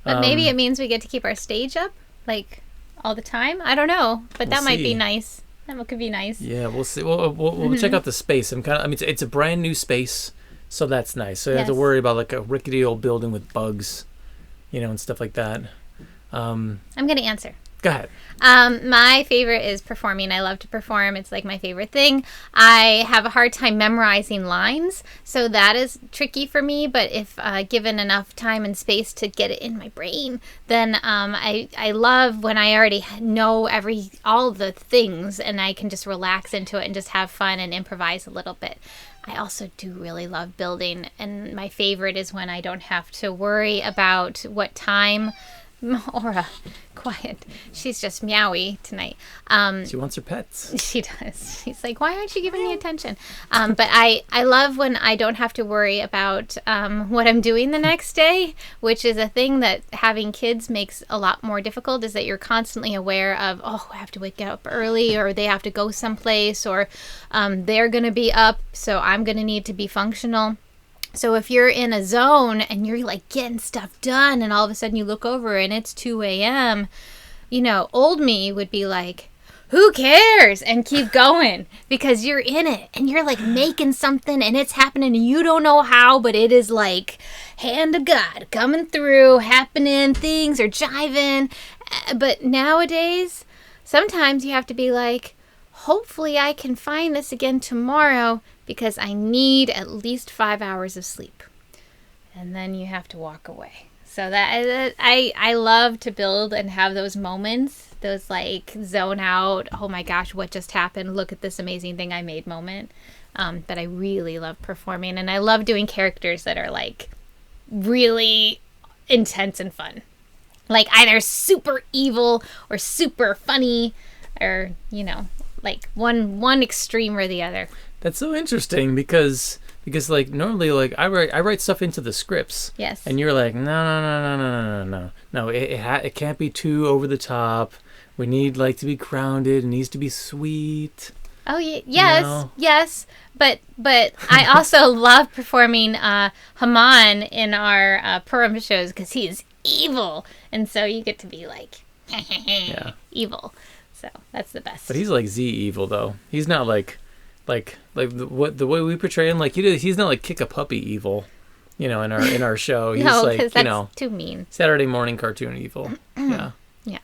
[SPEAKER 2] But maybe it means we get to keep our stage up, like all the time. I don't know, but that might be nice. That could be nice.
[SPEAKER 1] Yeah, we'll see. We'll check out the space. It's a brand new space, so that's nice. So you have to worry about like a rickety old building with bugs, and stuff like that.
[SPEAKER 2] I'm gonna answer.
[SPEAKER 1] Go ahead.
[SPEAKER 2] My favorite is performing. I love to perform. It's like my favorite thing. I have a hard time memorizing lines, so that is tricky for me. But if given enough time and space to get it in my brain, then I love when I already know all the things and I can just relax into it and just have fun and improvise a little bit. I also do really love building, and my favorite is when I don't have to worry about what time. Aura, quiet. She's just meowy tonight.
[SPEAKER 1] She wants her pets.
[SPEAKER 2] She does. She's like, why aren't you giving me attention? But I love when I don't have to worry about what I'm doing the next day, which is a thing that having kids makes a lot more difficult, is that you're constantly aware of, I have to wake up early, or they have to go someplace, or they're going to be up, so I'm going to need to be functional. So if you're in a zone and you're like getting stuff done and all of a sudden you look over and it's 2 a.m., old me would be like, who cares? And keep going, because you're in it and you're like making something and it's happening and you don't know how, but it is like hand of God coming through, happening, things are jiving. But nowadays, sometimes you have to be like, hopefully I can find this again tomorrow, because I need at least 5 hours of sleep. And then you have to walk away. So that I love to build and have those moments, those like zone out, oh my gosh, what just happened? Look at this amazing thing I made moment. But I really love performing, and I love doing characters that are like really intense and fun. Like either super evil or super funny, or like one extreme or the other.
[SPEAKER 1] That's so interesting because like normally like I write stuff into the scripts.
[SPEAKER 2] Yes.
[SPEAKER 1] And you're like, no. It can't be too over the top. We need like to be grounded. It needs to be sweet.
[SPEAKER 2] Oh yes. But I also love performing Haman in our Purim shows because he's evil, and so you get to be like evil. So that's the best.
[SPEAKER 1] But he's like Z evil though. He's not like the way we portray him. Like he's not like kick a puppy evil, in our show. He's
[SPEAKER 2] no,
[SPEAKER 1] like
[SPEAKER 2] that's too mean.
[SPEAKER 1] Saturday morning cartoon evil. Yeah.
[SPEAKER 2] Yeah.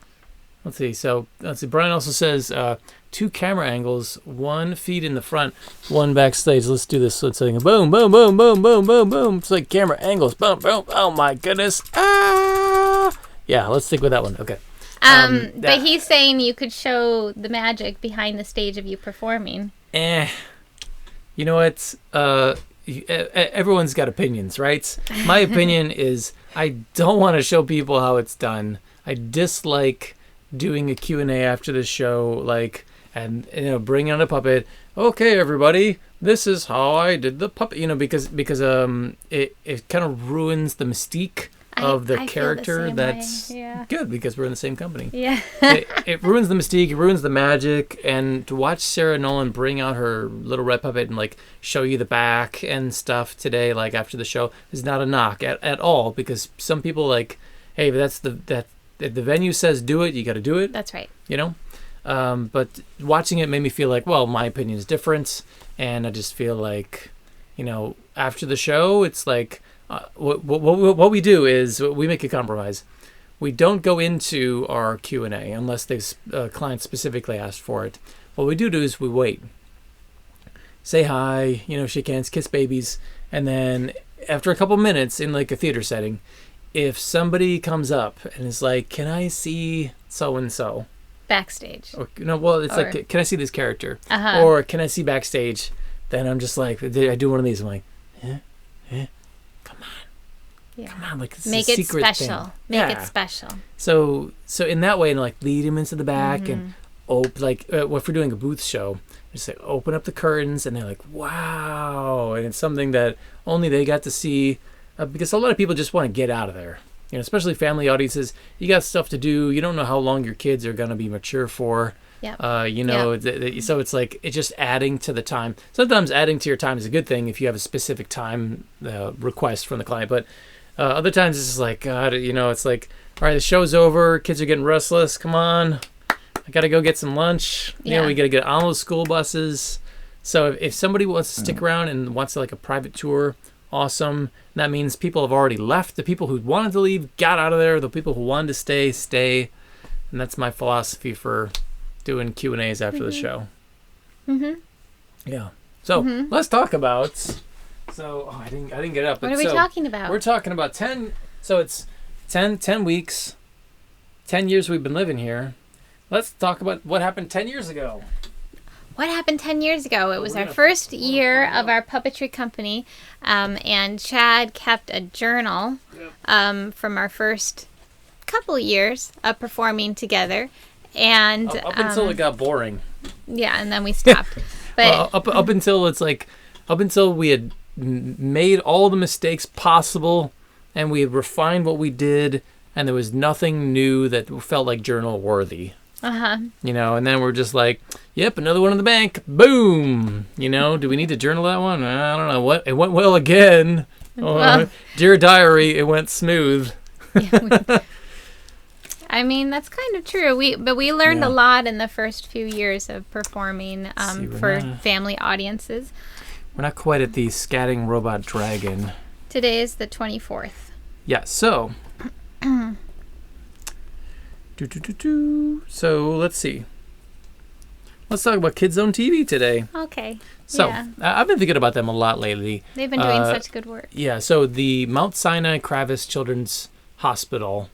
[SPEAKER 1] Let's see. Brian also says 2 camera angles, 1 feed in the front, 1 backstage. Let's do this. Let's say boom, boom, boom, boom, boom, boom, boom. It's like camera angles. Boom, boom. Oh my goodness. Ah. Yeah. Let's stick with that one. Okay.
[SPEAKER 2] But he's saying you could show the magic behind the stage of you performing.
[SPEAKER 1] You know what? Everyone's got opinions, right? My opinion is I don't want to show people how it's done. I dislike doing a Q&A after the show, and bring on a puppet. Okay, everybody, this is how I did the puppet. Because it kind of ruins the mystique of the character. That's good because we're in the same company.
[SPEAKER 2] Yeah.
[SPEAKER 1] it ruins the mystique, it ruins the magic, and to watch Sarah Nolan bring out her little red puppet and show you the back and stuff today, after the show, is not a knock at all, because some people hey, but that's the venue says do it, you got to do it.
[SPEAKER 2] That's right.
[SPEAKER 1] But watching it made me feel like, well, my opinion is different, and I just feel like, after the show, it's like. What we do is we make a compromise. We don't go into our Q&A unless the client specifically asked for it. What we do is we wait. Say hi, shake hands, kiss babies, and then after a couple minutes in a theater setting, if somebody comes up and is like, "Can I see so and so?"
[SPEAKER 2] Backstage.
[SPEAKER 1] Or "Can I see this character?"
[SPEAKER 2] Uh-huh.
[SPEAKER 1] Or "Can I see backstage?" Then I'm just like, I do one of these. I'm like,
[SPEAKER 2] Yeah.
[SPEAKER 1] Come on, this
[SPEAKER 2] make
[SPEAKER 1] is a
[SPEAKER 2] it
[SPEAKER 1] secret
[SPEAKER 2] special.
[SPEAKER 1] thing.
[SPEAKER 2] Make it special.
[SPEAKER 1] So in that way, lead him into the back and if we're doing a booth show, just open up the curtains, and they're like, wow, and it's something that only they got to see, because a lot of people just want to get out of there. Especially family audiences. You got stuff to do. You don't know how long your kids are gonna be mature for.
[SPEAKER 2] Yeah.
[SPEAKER 1] So it's it's just adding to the time. Sometimes adding to your time is a good thing if you have a specific time request from the client, but. Other times it's just God, it's all right, the show's over, kids are getting restless, come on, I gotta go get some lunch. We gotta get on those school buses. So if somebody wants to stick around and wants a private tour, awesome. That means people have already left. The people who wanted to leave got out of there. The people who wanted to stay. And that's my philosophy for doing Q&As after the show. Mm-hmm. Yeah. So let's talk about... I didn't get it up.
[SPEAKER 2] What are we talking about?
[SPEAKER 1] We're talking about 10. So it's 10 weeks, 10 years we've been living here. Let's talk about what happened 10 years ago.
[SPEAKER 2] What happened 10 years ago? It was our first year of our puppetry company, and Chad kept a journal from our first couple years of performing together, and
[SPEAKER 1] up until it got boring.
[SPEAKER 2] Yeah, and then we stopped. But
[SPEAKER 1] up until we had made all the mistakes possible, and we had refined what we did, and there was nothing new that felt like journal worthy. And then we're just yep, another one in the bank. Boom. Do we need to journal that one? I don't know. What it went well again. Dear diary, it went smooth.
[SPEAKER 2] I mean, that's kind of true. We learned a lot in the first few years of performing for family audiences.
[SPEAKER 1] We're not quite at the scatting robot dragon.
[SPEAKER 2] Today is the 24th.
[SPEAKER 1] Yeah, so. So, let's see. Let's talk about Kids on TV today.
[SPEAKER 2] Okay.
[SPEAKER 1] So, I've been thinking about them a lot lately.
[SPEAKER 2] They've been doing such good work.
[SPEAKER 1] Yeah, so the Mount Sinai Kravis Children's Hospital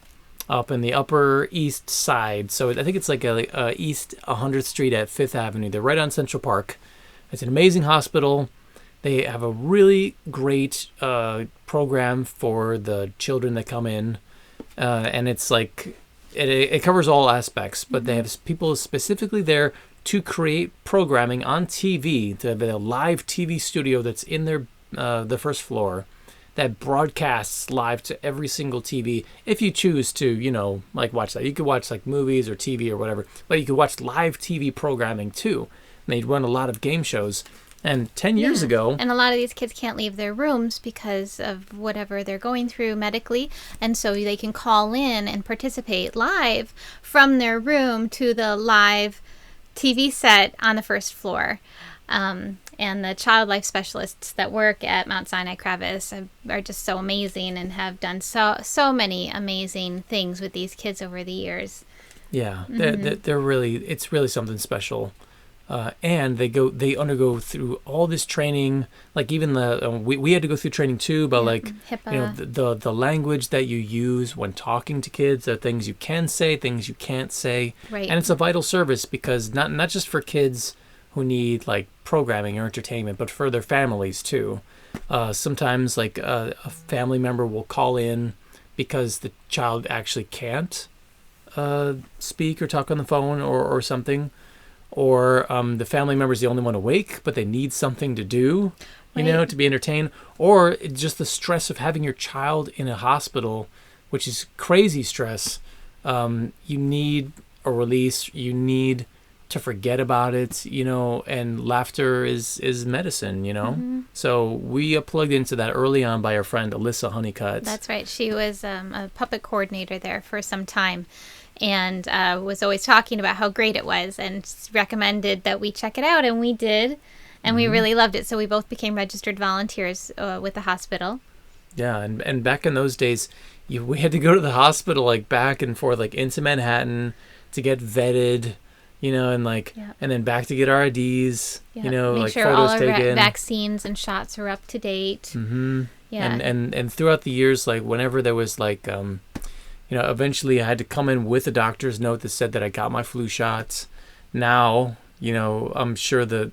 [SPEAKER 1] up in the Upper East Side. So, I think it's East 100th Street at 5th Avenue. They're right on Central Park. It's an amazing hospital. They have a really great program for the children that come in. And it's it covers all aspects, but they have people specifically there to create programming on TV, to have a live TV studio that's in their the first floor that broadcasts live to every single TV. If you choose to, like watch that. You could watch like movies or TV or whatever, but you could watch live TV programming too. And they'd run a lot of game shows. And 10 years ago...
[SPEAKER 2] And a lot of these kids can't leave their rooms because of whatever they're going through medically. And so they can call in and participate live from their room to the live TV set on the first floor. And the child life specialists that work at Mount Sinai Kravis are just so amazing and have done so many amazing things with these kids over the years.
[SPEAKER 1] Yeah, they're really... It's really something special. And they undergo through all this training, like even we had to go through training too, but like HIPAA. The language that you use when talking to kids, are things you can say, things you can't say,
[SPEAKER 2] right.
[SPEAKER 1] And it's a vital service because not just for kids who need like programming or entertainment, but for their families too. Sometimes like a family member will call in because the child actually can't speak or talk on the phone or something. Or the family member's the only one awake, but they need something to do, to be entertained. Or just the stress of having your child in a hospital, which is crazy stress. You need a release. You need to forget about it, and laughter is medicine, Mm-hmm. So we plugged into that early on by our friend Alyssa Honeycutt.
[SPEAKER 2] That's right. She was a puppet coordinator there for some time. And was always talking about how great it was and recommended that we check it out. And we did. And we really loved it. So we both became registered volunteers with the hospital.
[SPEAKER 1] Yeah. And back in those days, we had to go to the hospital like back and forth, like into Manhattan to get vetted, and then back to get our IDs,
[SPEAKER 2] Make
[SPEAKER 1] like
[SPEAKER 2] sure
[SPEAKER 1] photos
[SPEAKER 2] all our
[SPEAKER 1] taken.
[SPEAKER 2] vaccines and shots are up to date.
[SPEAKER 1] Mm-hmm.
[SPEAKER 2] Yeah.
[SPEAKER 1] And throughout the years, like whenever there was like... eventually I had to come in with a doctor's note that said that I got my flu shots. Now, I'm sure the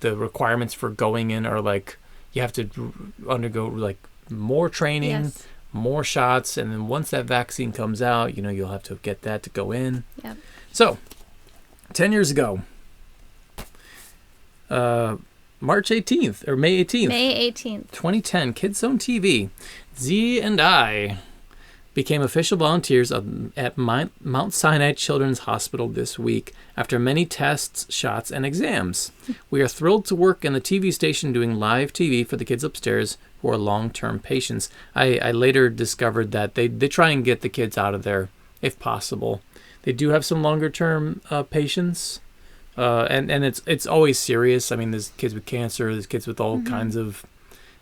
[SPEAKER 1] requirements for going in are like, you have to undergo like more training,
[SPEAKER 2] yes.
[SPEAKER 1] more shots. And then once that vaccine comes out, you'll have to get that to go in.
[SPEAKER 2] Yep.
[SPEAKER 1] So 10 years ago, March 18th or May 18th.
[SPEAKER 2] May 18th.
[SPEAKER 1] 2010, Kids Zone TV. Z and I became official volunteers at Mount Sinai Children's Hospital this week after many tests, shots, and exams. We are thrilled to work in the TV station doing live TV for the kids upstairs who are long-term patients. I later discovered that they try and get the kids out of there if possible. They do have some longer-term patients, and it's always serious. I mean, there's kids with cancer, there's kids with all kinds of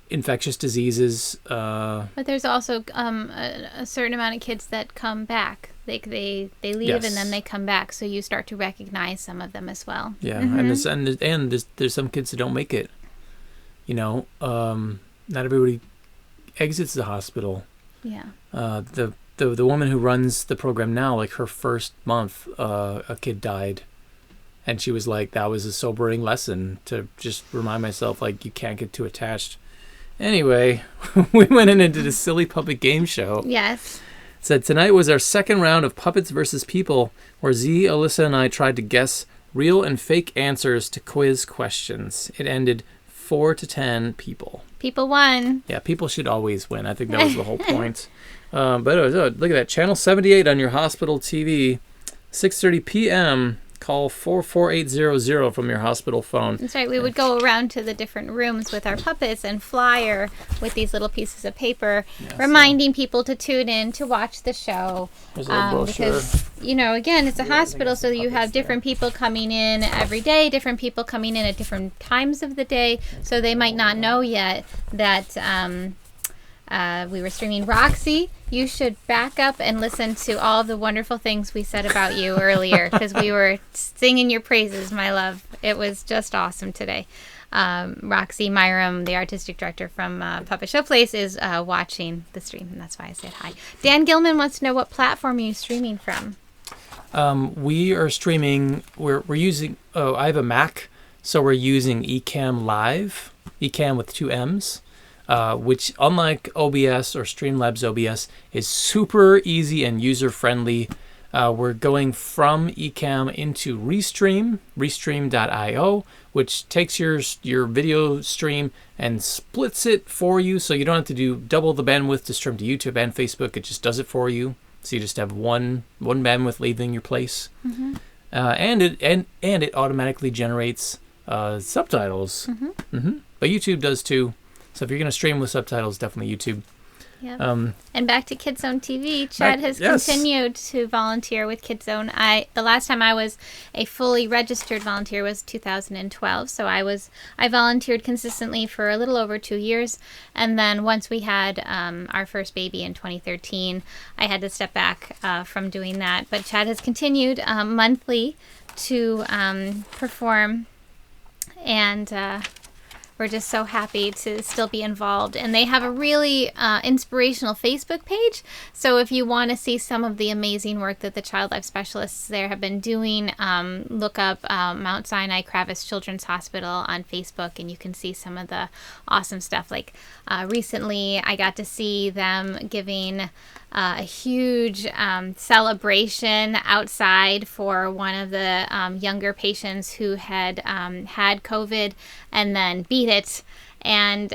[SPEAKER 1] infectious diseases.
[SPEAKER 2] But there's also a certain amount of kids that come back. They leave
[SPEAKER 1] Yes.
[SPEAKER 2] and then they come back. So you start to recognize some of them as well.
[SPEAKER 1] Yeah, and there's some kids that don't make it. Not everybody exits the hospital.
[SPEAKER 2] Yeah.
[SPEAKER 1] The woman who runs the program now, like her first month, a kid died. And she was like, that was a sobering lesson to just remind myself, like, you can't get too attached. Anyway, we went into the silly puppet game show.
[SPEAKER 2] Yes.
[SPEAKER 1] Said tonight was our second round of Puppets versus People, where Z, Alyssa, and I tried to guess real and fake answers to quiz questions. It ended 4-10 people.
[SPEAKER 2] People won.
[SPEAKER 1] Yeah, people should always win. I think that was the whole point. But look at that. Channel 78 on your hospital TV, 6:30 p.m., call 44800 from your hospital phone.
[SPEAKER 2] That's right. We would go around to the different rooms with our puppets and flyer with these little pieces of paper, reminding people to tune in to watch the show.
[SPEAKER 1] There's a little brochure.
[SPEAKER 2] Because, again, it's a hospital, so you have different people coming in every day, different people coming in at different times of the day, so they might not know yet that we were streaming. Roxy, you should back up and listen to all of the wonderful things we said about you earlier, because we were singing your praises, my love. It was just awesome today. Roxy Myram, the artistic director from Puppet Show Place, is watching the stream, and that's why I said hi. Dan Gilman wants to know what platform you're streaming from.
[SPEAKER 1] We are streaming. We're using. I have a Mac, so we're using Ecamm Live. Ecamm with 2 M's. Which, unlike OBS or Streamlabs OBS, is super easy and user-friendly. We're going from Ecamm into Restream.io, which takes your video stream and splits it for you, so you don't have to do double the bandwidth to stream to YouTube and Facebook. It just does it for you, so you just have one bandwidth leaving your place.
[SPEAKER 2] Mm-hmm.
[SPEAKER 1] And it automatically generates subtitles.
[SPEAKER 2] Mm-hmm.
[SPEAKER 1] Mm-hmm. But YouTube does too. So if you're going to stream with subtitles, definitely YouTube.
[SPEAKER 2] Yep. And back to KidZone TV, Chad has continued to volunteer with KidZone. The last time I was a fully registered volunteer was 2012, so I volunteered consistently for a little over 2 years, and then once we had our first baby in 2013, I had to step back from doing that. But Chad has continued monthly to perform, and we're just so happy to still be involved. And they have a really inspirational Facebook page. So if you want to see some of the amazing work that the child life specialists there have been doing, look up Mount Sinai Kravis Children's Hospital on Facebook, and you can see some of the awesome stuff. Like recently, I got to see them giving a huge celebration outside for one of the younger patients who had had COVID and then beat it, and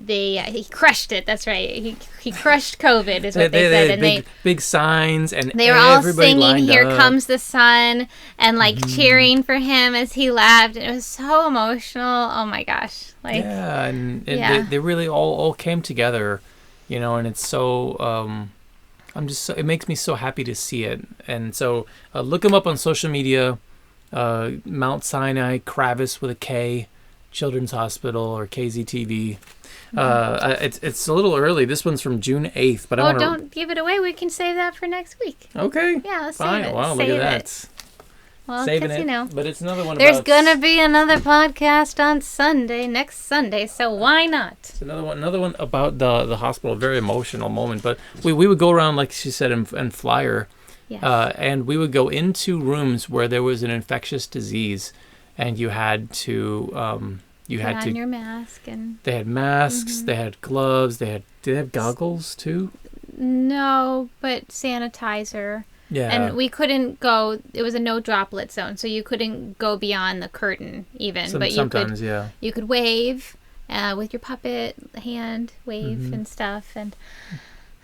[SPEAKER 2] he crushed it. That's right. He crushed COVID is what they said.
[SPEAKER 1] And big signs, and
[SPEAKER 2] they were all singing "Here Comes the Sun" and cheering for him as he laughed. And it was so emotional. Oh my gosh!
[SPEAKER 1] They really all came together. And it's so, it makes me so happy to see it. And so look them up on social media, Mount Sinai Kravis with a K, Children's Hospital, or KZTV. It's a little early. This one's from June 8th, but
[SPEAKER 2] don't give it away. We can save that for next week.
[SPEAKER 1] Okay.
[SPEAKER 2] Yeah, let's
[SPEAKER 1] fine.
[SPEAKER 2] save it.
[SPEAKER 1] Wow, look at that.
[SPEAKER 2] Well,
[SPEAKER 1] saving
[SPEAKER 2] it,
[SPEAKER 1] but it's another one.
[SPEAKER 2] There's gonna be another podcast on next Sunday, so why not?
[SPEAKER 1] It's another one about the hospital. A very emotional moment. But we would go around, like she said, and flyer,
[SPEAKER 2] yes.
[SPEAKER 1] And we would go into rooms where there was an infectious disease, and you had to put on
[SPEAKER 2] your mask, and
[SPEAKER 1] they had masks, they had gloves, did they have goggles too?
[SPEAKER 2] No, but sanitizer.
[SPEAKER 1] Yeah.
[SPEAKER 2] And we couldn't go, it was a no droplet zone, so you couldn't go beyond the curtain even. But
[SPEAKER 1] sometimes,
[SPEAKER 2] you could wave with your puppet hand, wave and stuff. And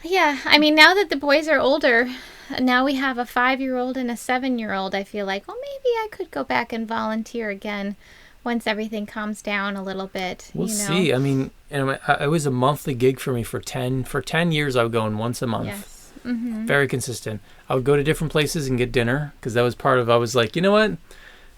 [SPEAKER 2] yeah, I mean, now that the boys are older, now we have a 5-year-old and a 7-year-old, I feel like, maybe I could go back and volunteer again once everything calms down a little bit.
[SPEAKER 1] We'll see. I mean, it was a monthly gig for me for 10 years. I would go in once a month.
[SPEAKER 2] Yes. Mm-hmm.
[SPEAKER 1] Very consistent. I would go to different places and get dinner, because that was part of, I was like, you know what?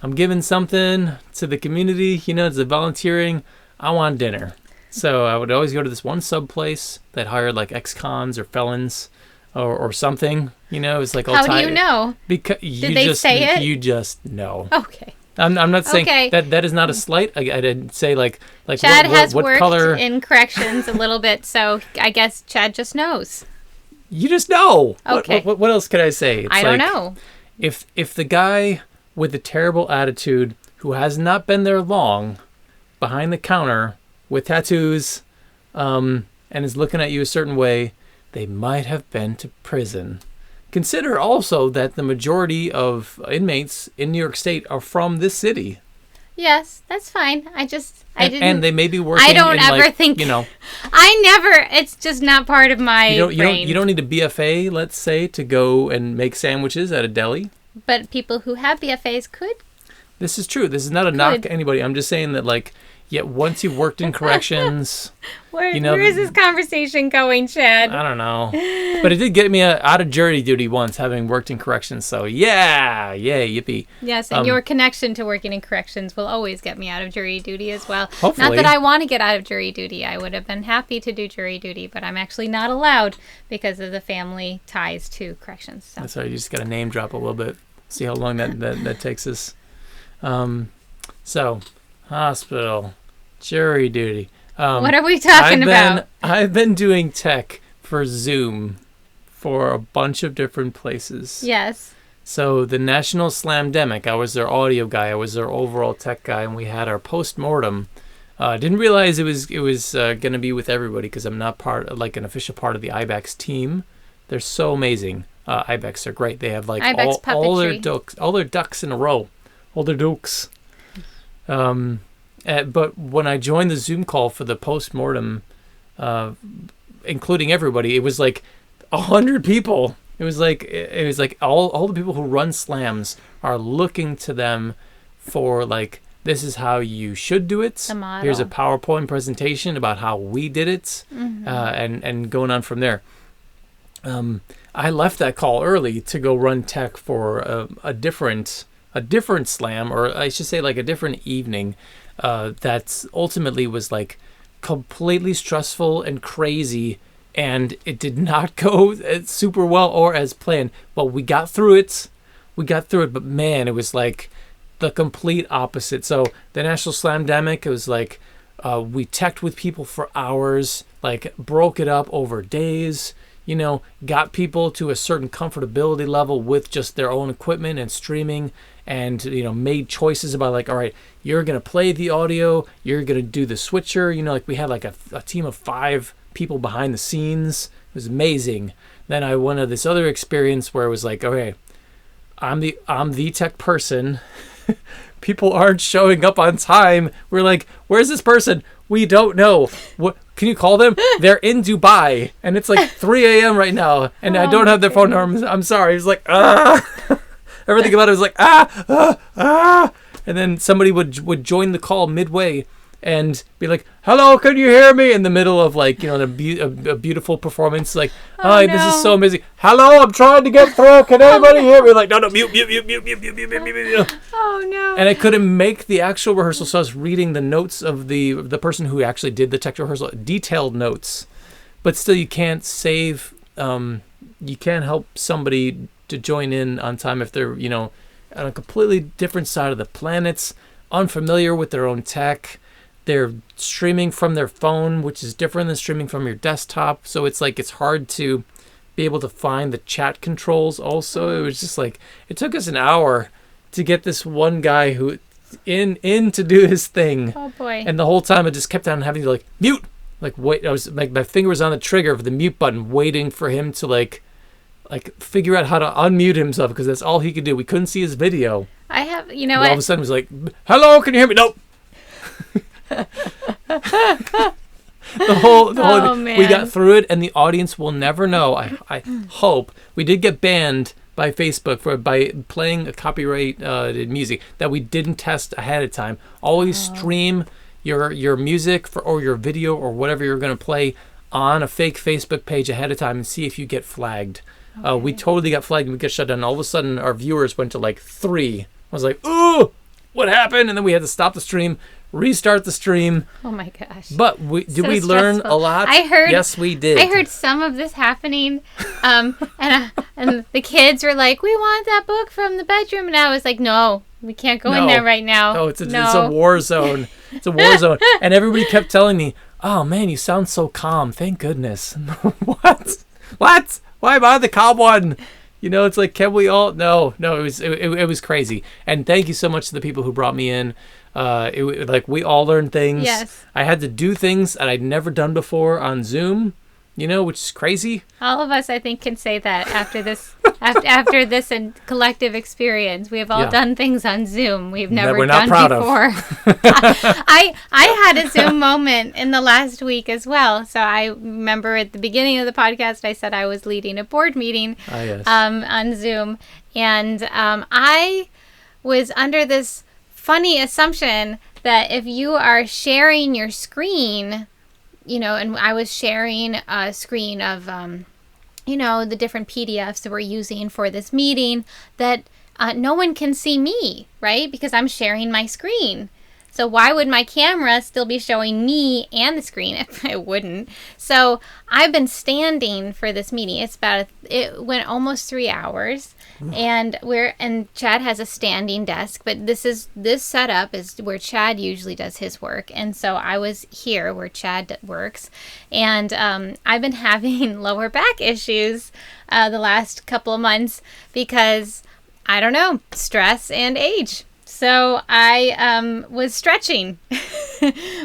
[SPEAKER 1] I'm giving something to the community, it's a volunteering. I want dinner. So I would always go to this one sub place that hired ex-cons or felons or something. It was like all
[SPEAKER 2] How do you know?
[SPEAKER 1] Because
[SPEAKER 2] Did they say it?
[SPEAKER 1] You just know.
[SPEAKER 2] Okay.
[SPEAKER 1] I'm not saying that is not a slight. I didn't say like
[SPEAKER 2] Chad has
[SPEAKER 1] what
[SPEAKER 2] worked
[SPEAKER 1] color
[SPEAKER 2] in corrections a little bit, so I guess Chad just knows.
[SPEAKER 1] You just know.
[SPEAKER 2] Okay.
[SPEAKER 1] What else could I say?
[SPEAKER 2] I don't know.
[SPEAKER 1] If the guy with the terrible attitude, who has not been there long, behind the counter with tattoos, and is looking at you a certain way, they might have been to prison. Consider also that the majority of inmates in New York State are from this city.
[SPEAKER 2] Yes, that's fine. I didn't.
[SPEAKER 1] And they may be working.
[SPEAKER 2] I don't ever think. It's just not part of my brain.
[SPEAKER 1] You don't need a BFA, let's say, to go and make sandwiches at a deli.
[SPEAKER 2] But people who have BFAs could.
[SPEAKER 1] This is true. This is not a knock to anybody. I'm just saying that, once you've worked in corrections,
[SPEAKER 2] where is this conversation going, Chad?
[SPEAKER 1] I don't know. But it did get me out of jury duty once, having worked in corrections. So yay, yippee.
[SPEAKER 2] Yes, and your connection to working in corrections will always get me out of jury duty as well.
[SPEAKER 1] Hopefully.
[SPEAKER 2] Not that I want to get out of jury duty. I would have been happy to do jury duty, but I'm actually not allowed because of the family ties to corrections. So.
[SPEAKER 1] That's right. You just got to name drop a little bit. See how long that takes us. So, hospital, jury duty.
[SPEAKER 2] What are we talking about?
[SPEAKER 1] I've been doing tech for Zoom for a bunch of different places.
[SPEAKER 2] Yes.
[SPEAKER 1] So the National Slamdemic, I was their audio guy. I was their overall tech guy, and we had our post-mortem. Didn't realize it was going to be with everybody, because I'm not an official part of the IBAX team. They're so amazing. ibex are great. They have like
[SPEAKER 2] Ibex
[SPEAKER 1] all their
[SPEAKER 2] puppetry.
[SPEAKER 1] ducks in a row, all their dukes. But when I joined the Zoom call for the post-mortem, including everybody, it was like 100 people. It was like all the people who run slams are looking to them for like, this is how you should do it.
[SPEAKER 2] The model.
[SPEAKER 1] Here's a PowerPoint presentation about how we did it, and going on from there. I left that call early to go run tech for a different slam, or I should say like a different evening, that ultimately was like completely stressful and crazy, and it did not go super well or as planned. But we got through it. But man, it was like the complete opposite. So the National Slamdemic, it was like we teched with people for hours, like broke it up over days, got people to a certain comfortability level with just their own equipment and streaming, and made choices about like, all right, you're gonna play the audio, you're gonna do the switcher, like we had like a team of 5 people behind the scenes. It was amazing. Then I went to this other experience where it was like, okay, I'm the tech person. People aren't showing up on time. We're like, where's this person? We don't know. What can you call them? They're in Dubai, and it's like 3 a.m. right now, and I don't have their phone number. I'm sorry. It's like, everything about it was like, and then somebody would join the call midway and be like, hello, can you hear me? In the middle of like, a beautiful performance, like, hi, this is so amazing. Hello, I'm trying to get through. Can anybody hear me? Like, no, mute.
[SPEAKER 2] Oh no.
[SPEAKER 1] And I couldn't make the actual rehearsal, so I was reading the notes of the person who actually did the tech rehearsal, detailed notes. But still, you can't save, you can't help somebody to join in on time if they're, on a completely different side of the planet, unfamiliar with their own tech. They're streaming from their phone, which is different than streaming from your desktop. So it's like, it's hard to be able to find the chat controls also. It was just like, it took us an hour to get this one guy who in to do his thing.
[SPEAKER 2] Oh boy.
[SPEAKER 1] And the whole time I just kept on having to like mute. Like wait, I was like, my finger was on the trigger for the mute button, waiting for him to like figure out how to unmute himself, because that's all he could do. We couldn't see his video.
[SPEAKER 2] I have,
[SPEAKER 1] All of a sudden it was like, hello, can you hear me? Nope.
[SPEAKER 2] Man.
[SPEAKER 1] We got through it, and the audience will never know. I hope we did get banned by Facebook by playing a copyrighted music that we didn't test ahead of time. Always stream your music or your video or whatever you're going to play on a fake Facebook page ahead of time and see if you get flagged. Okay. We totally got flagged and we got shut down. All of a sudden, our viewers went to like 3. I was like, ooh, what happened? And then we had to stop the stream, restart the stream.
[SPEAKER 2] Oh my gosh.
[SPEAKER 1] But did we learn a lot? Yes, we did.
[SPEAKER 2] I heard some of this happening, and the kids were like, we want that book from the bedroom. And I was like, no, we can't go in there right now.
[SPEAKER 1] No, it's a war zone. It's a war zone. And everybody kept telling me, oh man, you sound so calm. Thank goodness. What? Why am I the calm one? It's like, can we all? No, it was crazy. And thank you so much to the people who brought me in. Like we all learned things.
[SPEAKER 2] Yes.
[SPEAKER 1] I had to do things that I'd never done before on Zoom, which is crazy.
[SPEAKER 2] All of us, I think, can say that after this, after this and collective experience, we have all done things on Zoom we've never done before. I had a Zoom moment in the last week as well. So I remember at the beginning of the podcast, I said I was leading a board meeting on Zoom, and I was under this funny assumption that if you are sharing your screen, and I was sharing a screen of, the different PDFs that we're using for this meeting, that no one can see me, right? Because I'm sharing my screen. So why would my camera still be showing me and the screen if it wouldn't? So I've been standing for this meeting. It went almost 3 hours, and Chad has a standing desk, but this setup is where Chad usually does his work, and so I was here where Chad works, and I've been having lower back issues the last couple of months because I don't know, stress and age. So I was stretching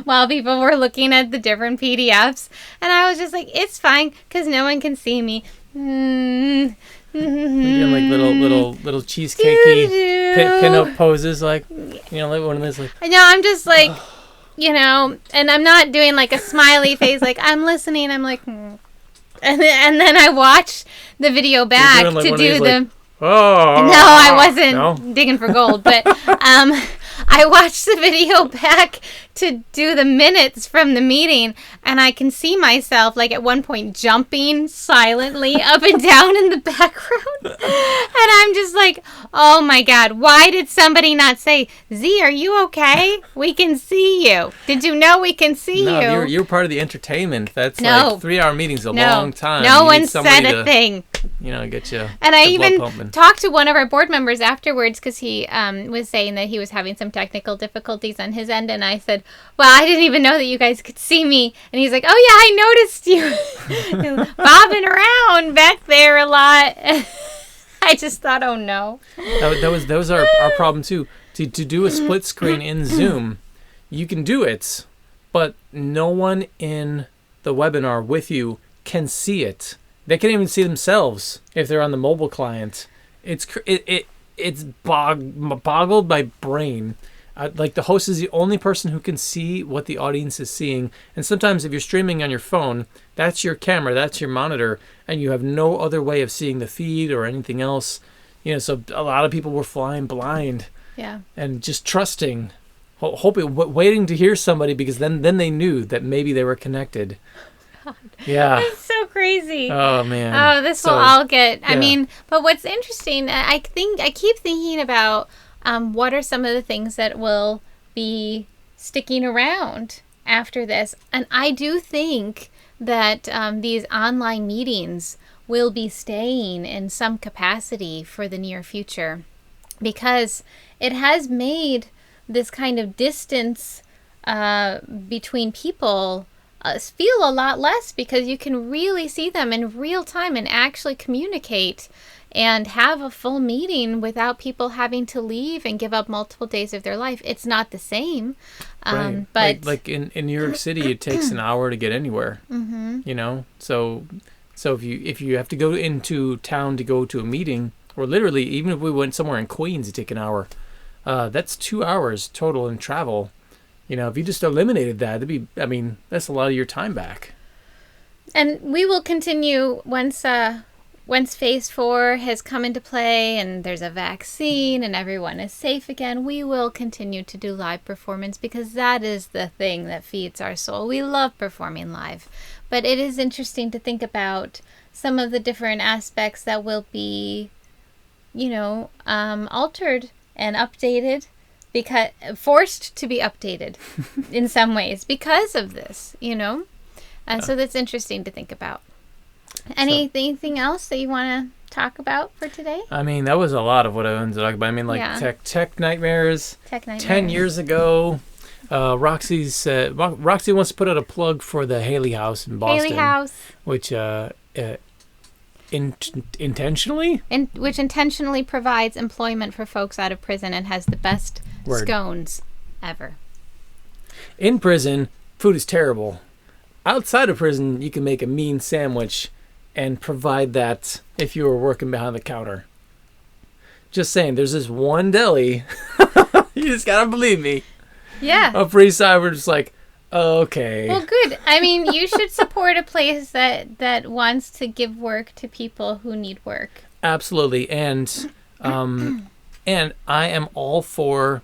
[SPEAKER 2] while people were looking at the different PDFs. And I was just like, it's fine because no one can see me.
[SPEAKER 1] Doing like little cheesecakey pin-up poses, like, like one of those, like.
[SPEAKER 2] I know, I'm just like, and I'm not doing like a smiley face, like I'm listening. I'm like, and then I watch the video back
[SPEAKER 1] like
[SPEAKER 2] to do the.
[SPEAKER 1] Like, oh.
[SPEAKER 2] No, I wasn't digging for gold, but I watched the video back to do the minutes from the meeting, and I can see myself, like, at one point jumping silently up and down in the background. And I'm just like, oh my God, why did somebody not say, Z, are you okay? We can see you. Did you know we can see you?
[SPEAKER 1] You're part of the entertainment. That's like 3-hour meetings a long time.
[SPEAKER 2] No one said a thing.
[SPEAKER 1] Get you.
[SPEAKER 2] And I even talked to one of our board members afterwards because he was saying that he was having some technical difficulties on his end. And I said, well, I didn't even know that you guys could see me. And he's like, oh, yeah, I noticed you bobbing around back there a lot. I just thought, oh, no.
[SPEAKER 1] That was our problem, too. To do a split screen in Zoom, you can do it, but no one in the webinar with you can see it. They can't even see themselves if they're on the mobile client. It's boggled my brain. Like, the host is the only person who can see what the audience is seeing. And sometimes if you're streaming on your phone, that's your camera, that's your monitor, and you have no other way of seeing the feed or anything else. So a lot of people were flying blind.
[SPEAKER 2] Yeah. And
[SPEAKER 1] just trusting, hoping, waiting to hear somebody, because then they knew that maybe they were connected. God. Yeah.
[SPEAKER 2] That's so crazy.
[SPEAKER 1] Oh, man.
[SPEAKER 2] Oh, this will all get... I mean, but what's interesting, I keep thinking about what are some of the things that will be sticking around after this. And I do think that these online meetings will be staying in some capacity for the near future, because it has made this kind of distance between people feel a lot less, because you can really see them in real time and actually communicate and have a full meeting without people having to leave and give up multiple days of their life. It's not the same.
[SPEAKER 1] Right.
[SPEAKER 2] But
[SPEAKER 1] like in New York City, it takes an hour to get anywhere.
[SPEAKER 2] Mm-hmm.
[SPEAKER 1] So if you have to go into town to go to a meeting, or literally even if we went somewhere in Queens, it'd take an hour. That's 2 hours total in travel. If you just eliminated that, that's a lot of your time back.
[SPEAKER 2] And we will continue once phase 4 has come into play and there's a vaccine and everyone is safe again. We will continue to do live performance, because that is the thing that feeds our soul. We love performing live, but it is interesting to think about some of the different aspects that will be, altered and updated, because forced to be updated in some ways because of this, so that's interesting to think about. Anything else that you want to talk about for today?
[SPEAKER 1] That was a lot of what I wanted to talk about. Tech nightmares. 10 years ago, Roxy wants to put out a plug for the Haley House in Boston.
[SPEAKER 2] Haley House.
[SPEAKER 1] Which intentionally?
[SPEAKER 2] Which intentionally provides employment for folks out of prison and has the best scones ever.
[SPEAKER 1] In prison, food is terrible. Outside of prison, you can make a mean sandwich and provide that if you were working behind the counter. Just saying, there's this one deli. You just gotta believe me.
[SPEAKER 2] Yeah.
[SPEAKER 1] Upper East Side, we're just like, okay.
[SPEAKER 2] Well, good. You should support a place that wants to give work to people who need work.
[SPEAKER 1] Absolutely. And I am all for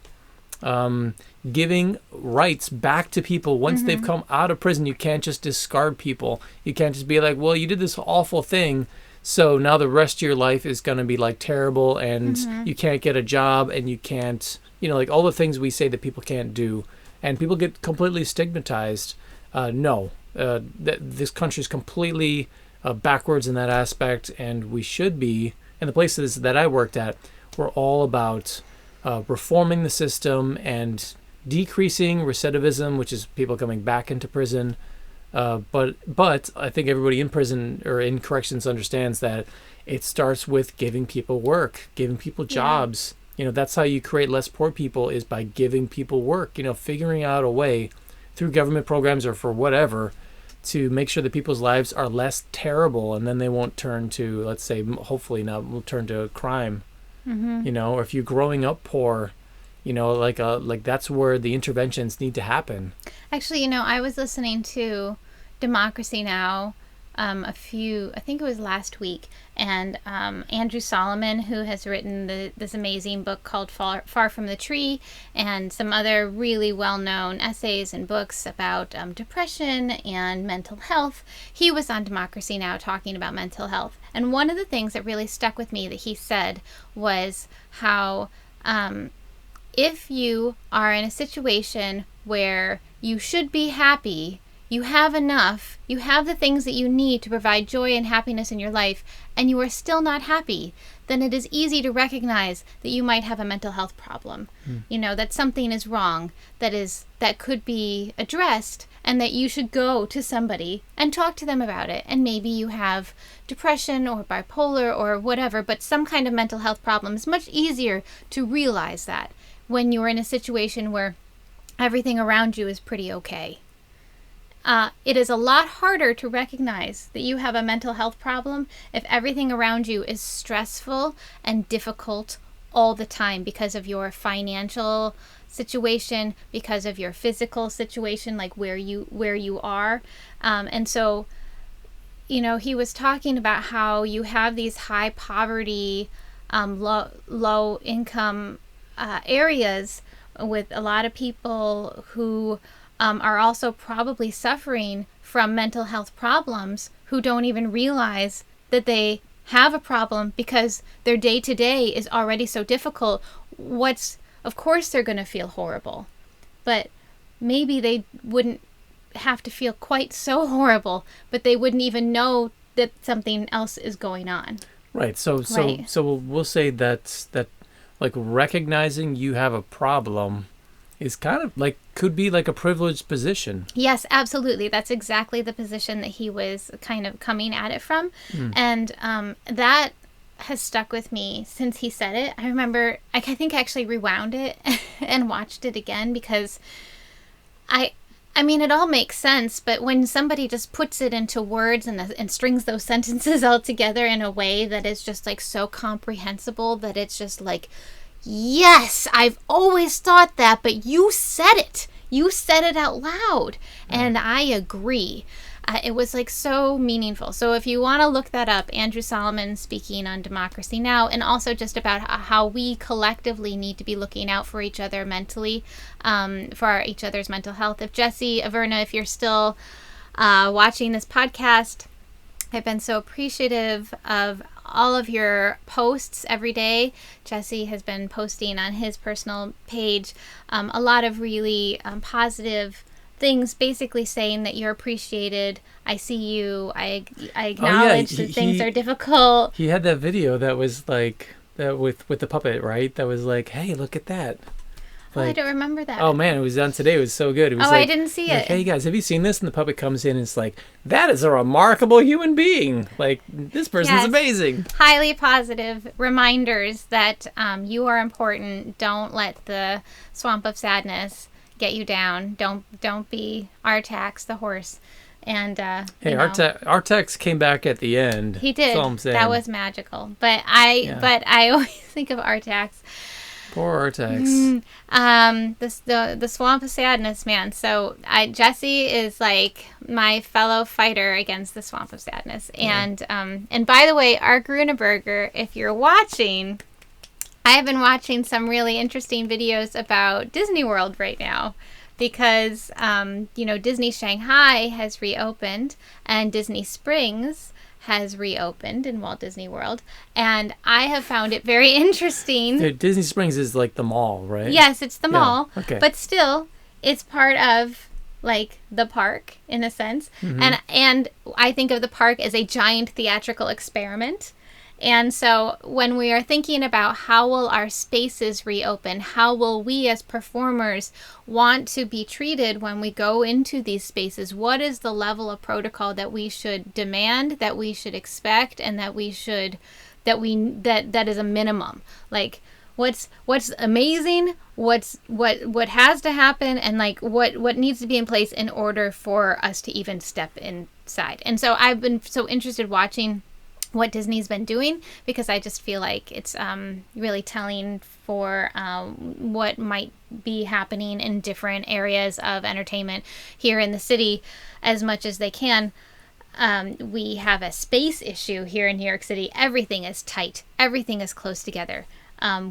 [SPEAKER 1] giving rights back to people once they've come out of prison. You can't just discard people. You can't just be like, well, you did this awful thing, so now the rest of your life is going to be like terrible, and you can't get a job, and you can't, like all the things we say that people can't do, and people get completely stigmatized. No, this country is completely backwards in that aspect, and we should be. And the places that I worked at were all about reforming the system and decreasing recidivism, which is people coming back into prison. But I think everybody in prison or in corrections understands that it starts with giving people work, giving people jobs. That's how you create less poor people, is by giving people work, figuring out a way through government programs or for whatever to make sure that people's lives are less terrible, and then they won't turn to, let's say, hopefully not, will turn to crime. You know, or if you're growing up poor, you know, like that's where the interventions need to happen.
[SPEAKER 2] Actually, you know, I was listening to Democracy Now! I think it was last week, and Andrew Solomon, who has written this amazing book called Far from the Tree, and some other really well-known essays and books about depression and mental health. He was on Democracy Now! Talking about mental health, and one of the things that really stuck with me that he said was how if you are in a situation where you should be happy, you have enough, you have the things that you need to provide joy and happiness in your life, and you are still not happy, then it is easy to recognize that you might have a mental health problem. You know, that something is wrong, that could be addressed, and that you should go to somebody and talk to them about it. And maybe you have depression or bipolar or whatever, but some kind of mental health problem. Is much easier to realize that when you're in a situation where everything around you is pretty okay. It is a lot harder to recognize that you have a mental health problem if everything around you is stressful and difficult all the time because of your financial situation, because of your physical situation, like where you are. And so, you know, he was talking about how you have these high poverty, low income areas with a lot of people who are also probably suffering from mental health problems, who don't even realize that they have a problem because their day-to-day is already so difficult. Of course they're going to feel horrible, but maybe they wouldn't have to feel quite so horrible, but they wouldn't even know that something else is going on.
[SPEAKER 1] Right. So we'll say that like recognizing you have a problem is kind of like, could be like a privileged position.
[SPEAKER 2] Yes, absolutely. That's exactly the position that he was kind of coming at it from. And that has stuck with me since he said it. I remember, I think I actually rewound it and watched it again because I mean, it all makes sense, but when somebody just puts it into words and strings those sentences all together in a way that is just like so comprehensible that it's just like, yes, I've always thought that, but you said it. You said it out loud. And I agree. It was like so meaningful. So if you want to look that up, Andrew Solomon speaking on Democracy Now! And also just about how we collectively need to be looking out for each other mentally, for each other's mental health. If Jesse, Averna, if you're still watching this podcast, I've been so appreciative of all of your posts every day. Jesse has been posting on his personal page a lot of really positive things, basically saying that you're appreciated. I see you. I acknowledge that things are difficult.
[SPEAKER 1] He had that video that was like that with the puppet, right? That was like, hey, look at that. Like,
[SPEAKER 2] I don't remember that.
[SPEAKER 1] Oh man, it was on today. It was so good. It was
[SPEAKER 2] I didn't see it.
[SPEAKER 1] Like, hey guys, have you seen this? And the puppet comes in and it's like, that is a remarkable human being. Like, this person's amazing.
[SPEAKER 2] Highly positive reminders that you are important. Don't let the swamp of sadness get you down. Don't be Artax the horse. And
[SPEAKER 1] hey, Artax came back at the end.
[SPEAKER 2] He did.
[SPEAKER 1] That's all I'm saying.
[SPEAKER 2] That was magical. But I always think of Artax.
[SPEAKER 1] Poor Artax.
[SPEAKER 2] The swamp of sadness, man. So Jesse is like my fellow fighter against the swamp of sadness. And by the way, Art Gruneberger, if you're watching, I have been watching some really interesting videos about Disney World right now. Because Disney Shanghai has reopened and Disney Springs has reopened in Walt Disney World, and I have found it very interesting.
[SPEAKER 1] Disney Springs is like the mall, right?
[SPEAKER 2] Yes, it's the mall,
[SPEAKER 1] okay.
[SPEAKER 2] But still, it's part of like the park in a sense, and I think of the park as a giant theatrical experiment. And so when we are thinking about how will our spaces reopen, how will we as performers want to be treated when we go into these spaces, what is the level of protocol that we should demand, that we should expect, and that is a minimum? Like, what's amazing, what has to happen, and like what needs to be in place in order for us to even step inside. And so I've been so interested watching what Disney's been doing, because I just feel like it's really telling for what might be happening in different areas of entertainment here in the city as much as they can. We have a space issue here in New York City. Everything is tight. Everything is close together.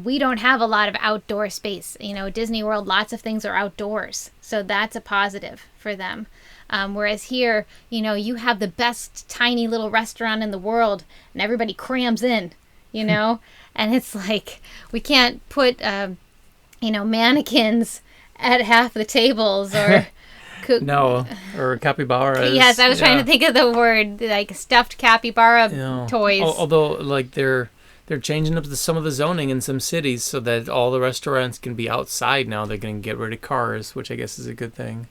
[SPEAKER 2] We don't have a lot of outdoor space. Disney World, lots of things are outdoors. So that's a positive for them. Whereas here, you have the best tiny little restaurant in the world and everybody crams in, and it's like we can't put, mannequins at half the tables or...
[SPEAKER 1] No, or capybaras.
[SPEAKER 2] Yes, I was trying to think of the word, like stuffed capybara toys.
[SPEAKER 1] Although, like, they're changing up some of the zoning in some cities so that all the restaurants can be outside now. They're going to get rid of cars, which I guess is a good thing.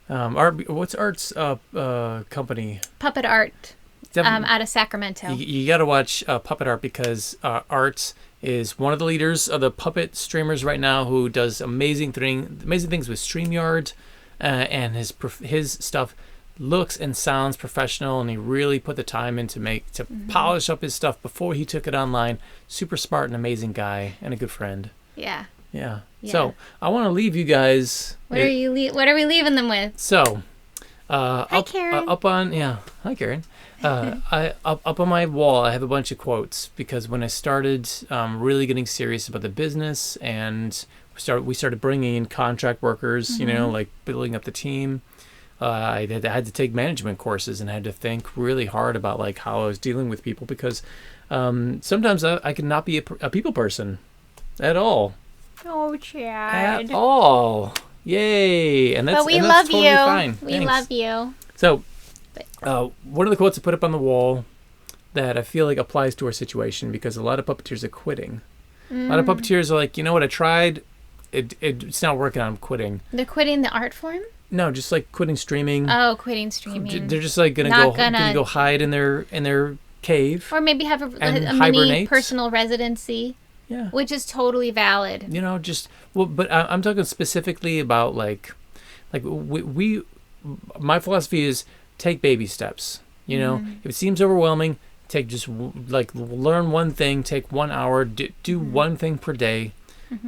[SPEAKER 1] What's Art's company?
[SPEAKER 2] Puppet Art, out of Sacramento.
[SPEAKER 1] You got to watch Puppet Art, because Art is one of the leaders of the puppet streamers right now, who does amazing things with StreamYard. And his stuff looks and sounds professional, and he really put the time in to polish up his stuff before he took it online. Super smart and amazing guy, and a good friend.
[SPEAKER 2] Yeah.
[SPEAKER 1] So I want to leave you guys.
[SPEAKER 2] What are we leaving them with?
[SPEAKER 1] So,
[SPEAKER 2] hi, Karen.
[SPEAKER 1] Hi, Karen. Up on my wall, I have a bunch of quotes, because when I started really getting serious about the business, and we started bringing in contract workers, like building up the team. I had to take management courses and had to think really hard about like how I was dealing with people, because sometimes I could not be a people person at all.
[SPEAKER 2] Oh, Chad.
[SPEAKER 1] At all. Yay. And that's,
[SPEAKER 2] but we
[SPEAKER 1] and
[SPEAKER 2] love
[SPEAKER 1] that's totally
[SPEAKER 2] you.
[SPEAKER 1] Fine.
[SPEAKER 2] We
[SPEAKER 1] Thanks.
[SPEAKER 2] love you.
[SPEAKER 1] So, one of the quotes I put up on the wall that I feel like applies to our situation, because a lot of puppeteers are quitting. A lot of puppeteers are like, you know what, I tried. It's not working. I'm quitting.
[SPEAKER 2] They're quitting the art form?
[SPEAKER 1] No, just like quitting streaming.
[SPEAKER 2] Oh, quitting streaming.
[SPEAKER 1] They're just like gonna go hide in their cave,
[SPEAKER 2] or maybe have a
[SPEAKER 1] hibernate.
[SPEAKER 2] mini personal residency.
[SPEAKER 1] Yeah,
[SPEAKER 2] which is totally valid.
[SPEAKER 1] But I'm talking specifically about like my philosophy is take baby steps. If it seems overwhelming, learn one thing, take 1 hour, do one thing per day.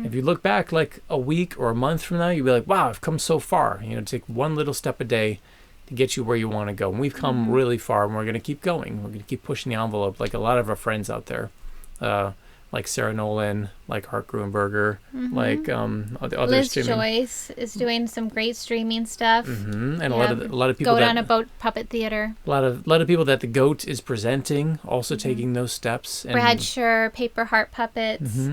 [SPEAKER 1] If you look back like a week or a month from now, you'll be like, wow, I've come so far. Take one little step a day to get you where you want to go. And we've come really far, and we're going to keep going. We're going to keep pushing the envelope, like a lot of our friends out there, like Sarah Nolan, like Hart Gruenberger, like other
[SPEAKER 2] Liz
[SPEAKER 1] streaming.
[SPEAKER 2] Joyce is doing some great streaming stuff.
[SPEAKER 1] And a lot of people
[SPEAKER 2] Goat on a Boat Puppet Theater.
[SPEAKER 1] A lot of people that the Goat is presenting also taking those steps. And
[SPEAKER 2] Brad Scher, Paper Heart Puppets.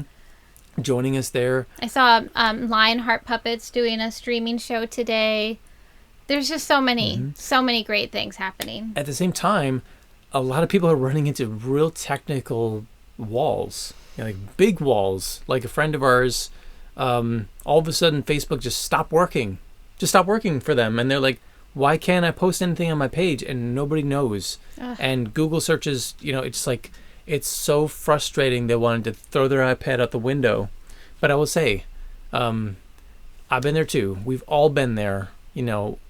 [SPEAKER 1] Joining us there.
[SPEAKER 2] I saw Lionheart Puppets doing a streaming show today. There's just so many great things happening.
[SPEAKER 1] At the same time, a lot of people are running into real technical walls, like big walls. Like a friend of ours, all of a sudden Facebook just stopped working for them, and they're like, why can't I post anything on my page? And nobody knows. And Google searches, it's like, it's so frustrating. They wanted to throw their iPad out the window. But I will say, I've been there too. We've all been there,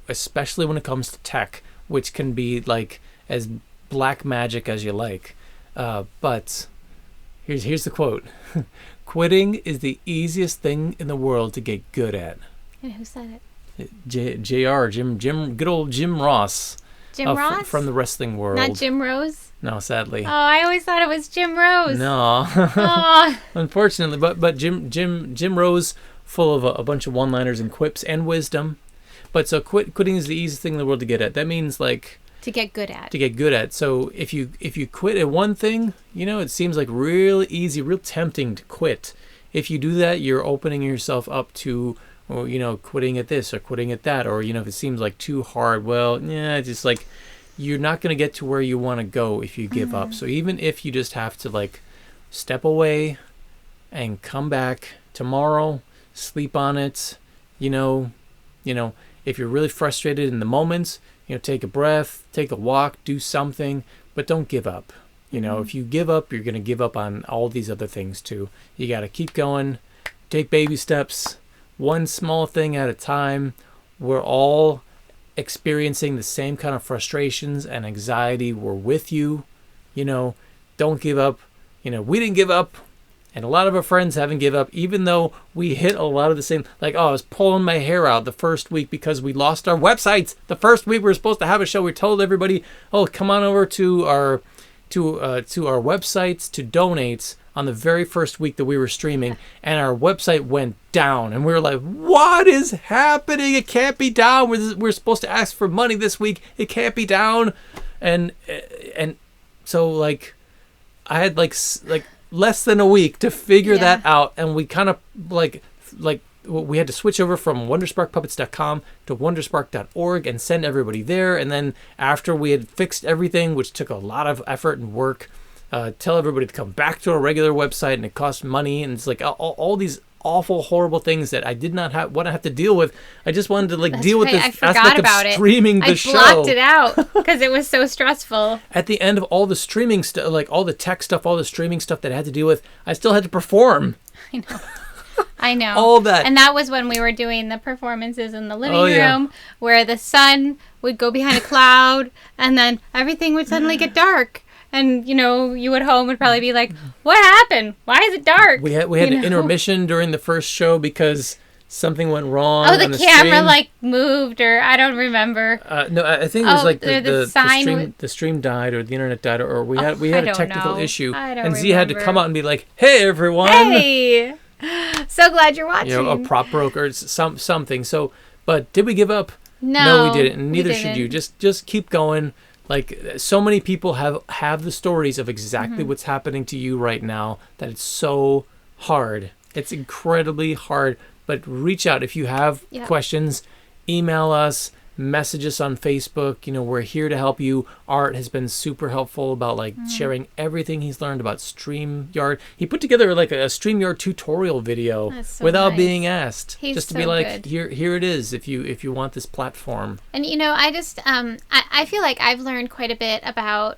[SPEAKER 1] especially when it comes to tech, which can be like as black magic as you like. But here's the quote. Quitting is the easiest thing in the world to get good at.
[SPEAKER 2] And who said it?
[SPEAKER 1] Jim, good old Jim Ross.
[SPEAKER 2] Jim Ross?
[SPEAKER 1] From the wrestling world.
[SPEAKER 2] Not Jim Rose?
[SPEAKER 1] No, sadly.
[SPEAKER 2] Oh, I always thought it was Jim Rose.
[SPEAKER 1] No. Unfortunately, but Jim Rose, full of a bunch of one-liners and quips and wisdom. But so quitting is the easiest thing in the world to get at. That means like
[SPEAKER 2] to get good at.
[SPEAKER 1] So if you quit at one thing, it seems like real easy, real tempting to quit. If you do that, you're opening yourself up to, quitting at this or quitting at that, or if it seems like too hard, just like you're not going to get to where you want to go if you give up. So even if you just have to like step away and come back tomorrow, sleep on it, if you're really frustrated in the moments, take a breath, take a walk, do something, but don't give up. If you give up, you're going to give up on all these other things too. You got to keep going, take baby steps, one small thing at a time. We're all experiencing the same kind of frustrations and anxiety. We're with you. Don't give up. We didn't give up. And a lot of our friends haven't given up, even though we hit a lot of the same, I was pulling my hair out the first week because we lost our websites. The first week we were supposed to have a show. We told everybody, come on over to our websites to donate on the very first week that we were streaming, and our website went down. And we were like, what is happening? It can't be down. We're supposed to ask for money this week. It can't be down. And so I had less than a week to figure that out, and we kind of we had to switch over from wondersparkpuppets.com to wonderspark.org and send everybody there. And then after we had fixed everything, which took a lot of effort and work, tell everybody to come back to our regular website, and it cost money, and it's all these awful, horrible things that I did not want to have to deal with. I just wanted to deal with this aspect of streaming the show.
[SPEAKER 2] I blocked it out because it was so stressful.
[SPEAKER 1] At the end of all the streaming stuff, all the tech stuff, all the streaming stuff that I had to deal with, I still had to perform.
[SPEAKER 2] I know.
[SPEAKER 1] All that.
[SPEAKER 2] And that was when we were doing the performances in the living room where the sun would go behind a cloud and then everything would suddenly get dark. And, you at home would probably be like, what happened? Why is it dark?
[SPEAKER 1] We had an intermission during the first show because something went wrong.
[SPEAKER 2] Oh, the camera moved, or I don't remember.
[SPEAKER 1] No, I think it was the stream died, or the internet died, or we had a technical issue. And Z had to come out and be like, hey, everyone.
[SPEAKER 2] Hey. So glad you're watching.
[SPEAKER 1] A prop broker, something. So, but did we give up?
[SPEAKER 2] No,
[SPEAKER 1] we didn't. And neither should you. Just keep going. So many people have the stories of exactly what's happening to you right now, that it's so hard. It's incredibly hard. But reach out if you have questions. Email us, message us on Facebook. We're here to help you. Art has been super helpful about sharing everything he's learned about StreamYard. He put together a StreamYard tutorial video without being asked.
[SPEAKER 2] He's
[SPEAKER 1] just to
[SPEAKER 2] so
[SPEAKER 1] be
[SPEAKER 2] good.
[SPEAKER 1] Here it is if you want this platform.
[SPEAKER 2] And I just I feel like I've learned quite a bit about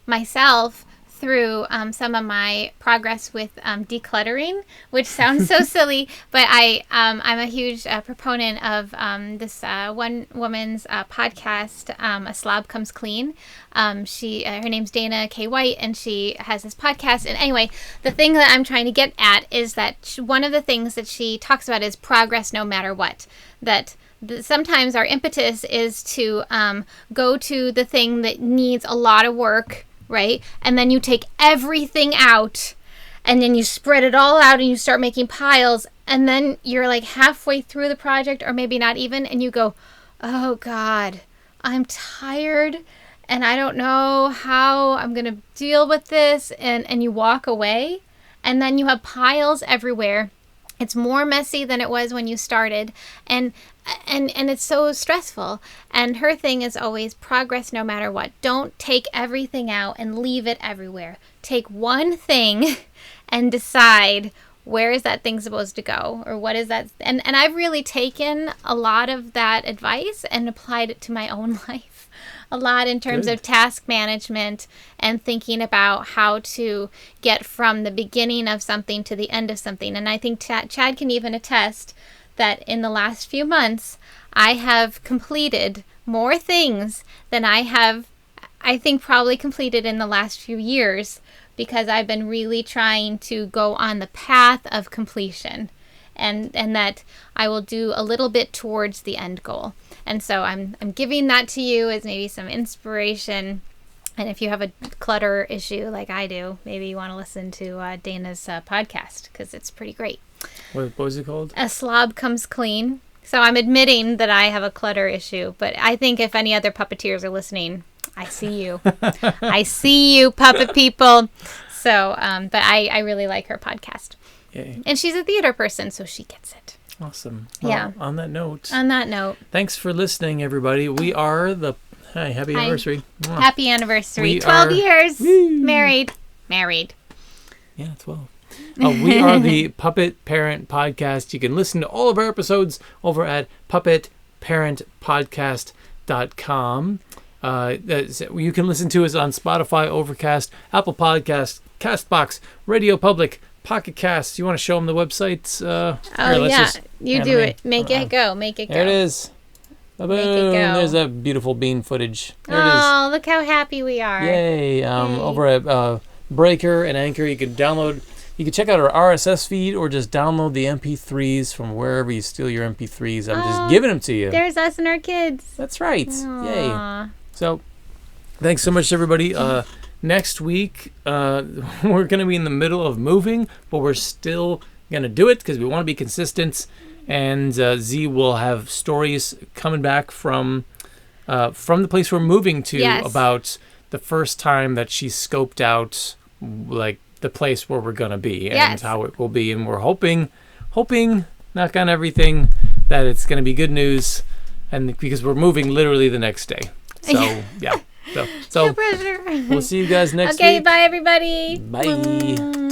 [SPEAKER 2] myself through some of my progress with decluttering, which sounds so silly, but I'm a huge proponent of this one woman's podcast, A Slob Comes Clean. Her name's Dana K. White, and she has this podcast. And anyway, the thing that I'm trying to get at is that one of the things that she talks about is progress no matter what. That sometimes our impetus is to go to the thing that needs a lot of work, right? And then you take everything out, and then you spread it all out, and you start making piles, and then you're halfway through the project, or maybe not even, and you go, oh God, I'm tired, and I don't know how I'm gonna deal with this, and you walk away, and then you have piles everywhere. It's more messy than it was when you started, and it's so stressful. And her thing is always progress no matter what. Don't take everything out and leave it everywhere. Take one thing and decide, where is that thing supposed to go, or what is that? And I've really taken a lot of that advice and applied it to my own life. A lot in terms of task management and thinking about how to get from the beginning of something to the end of something. And I think Chad can even attest that in the last few months, I have completed more things than I think probably completed in the last few years, because I've been really trying to go on the path of completion, and that I will do a little bit towards the end goal. And so I'm giving that to you as maybe some inspiration. And if you have a clutter issue like I do, maybe you want to listen to Dana's podcast, because it's pretty great.
[SPEAKER 1] What was it called? A
[SPEAKER 2] Slob Comes Clean. So I'm admitting that I have a clutter issue, but I think if any other puppeteers are listening, I see you. I see you, puppet people. So, but I really like her podcast.
[SPEAKER 1] Yay.
[SPEAKER 2] And she's a theater person, so she gets it.
[SPEAKER 1] Awesome. Well, on that note.
[SPEAKER 2] Thanks
[SPEAKER 1] for listening, everybody. We are happy anniversary.
[SPEAKER 2] Happy anniversary. 12 years.
[SPEAKER 1] Woo.
[SPEAKER 2] Married.
[SPEAKER 1] Yeah, 12. We are the Puppet Parent Podcast. You can listen to all of our episodes over at puppetparentpodcast.com. You can listen to us on Spotify, Overcast, Apple Podcasts, Castbox, Radio Public, Pocket Casts. You want to show them the websites?
[SPEAKER 2] You do it. Make it go. Make it go.
[SPEAKER 1] There it is. Boom. There's that beautiful bean footage. There it is.
[SPEAKER 2] Oh, look how happy we are.
[SPEAKER 1] Yay. Over at Breaker and Anchor, you can check out our RSS feed or just download the MP3s from wherever you steal your MP3s. I'm just giving them to you.
[SPEAKER 2] There's us and our kids.
[SPEAKER 1] That's right.
[SPEAKER 2] Aww.
[SPEAKER 1] Yay. So, thanks so much, everybody. Next week, we're going to be in the middle of moving, but we're still going to do it because we want to be consistent. And Z will have stories coming back from the place we're moving to about the first time that she scoped out like the place where we're gonna be and how it will be. And we're hoping, knock on everything, that it's gonna be good news. And because we're moving literally the next day. So yeah. So
[SPEAKER 2] no pressure.
[SPEAKER 1] We'll see you guys next week.
[SPEAKER 2] Okay, bye everybody.
[SPEAKER 1] Bye.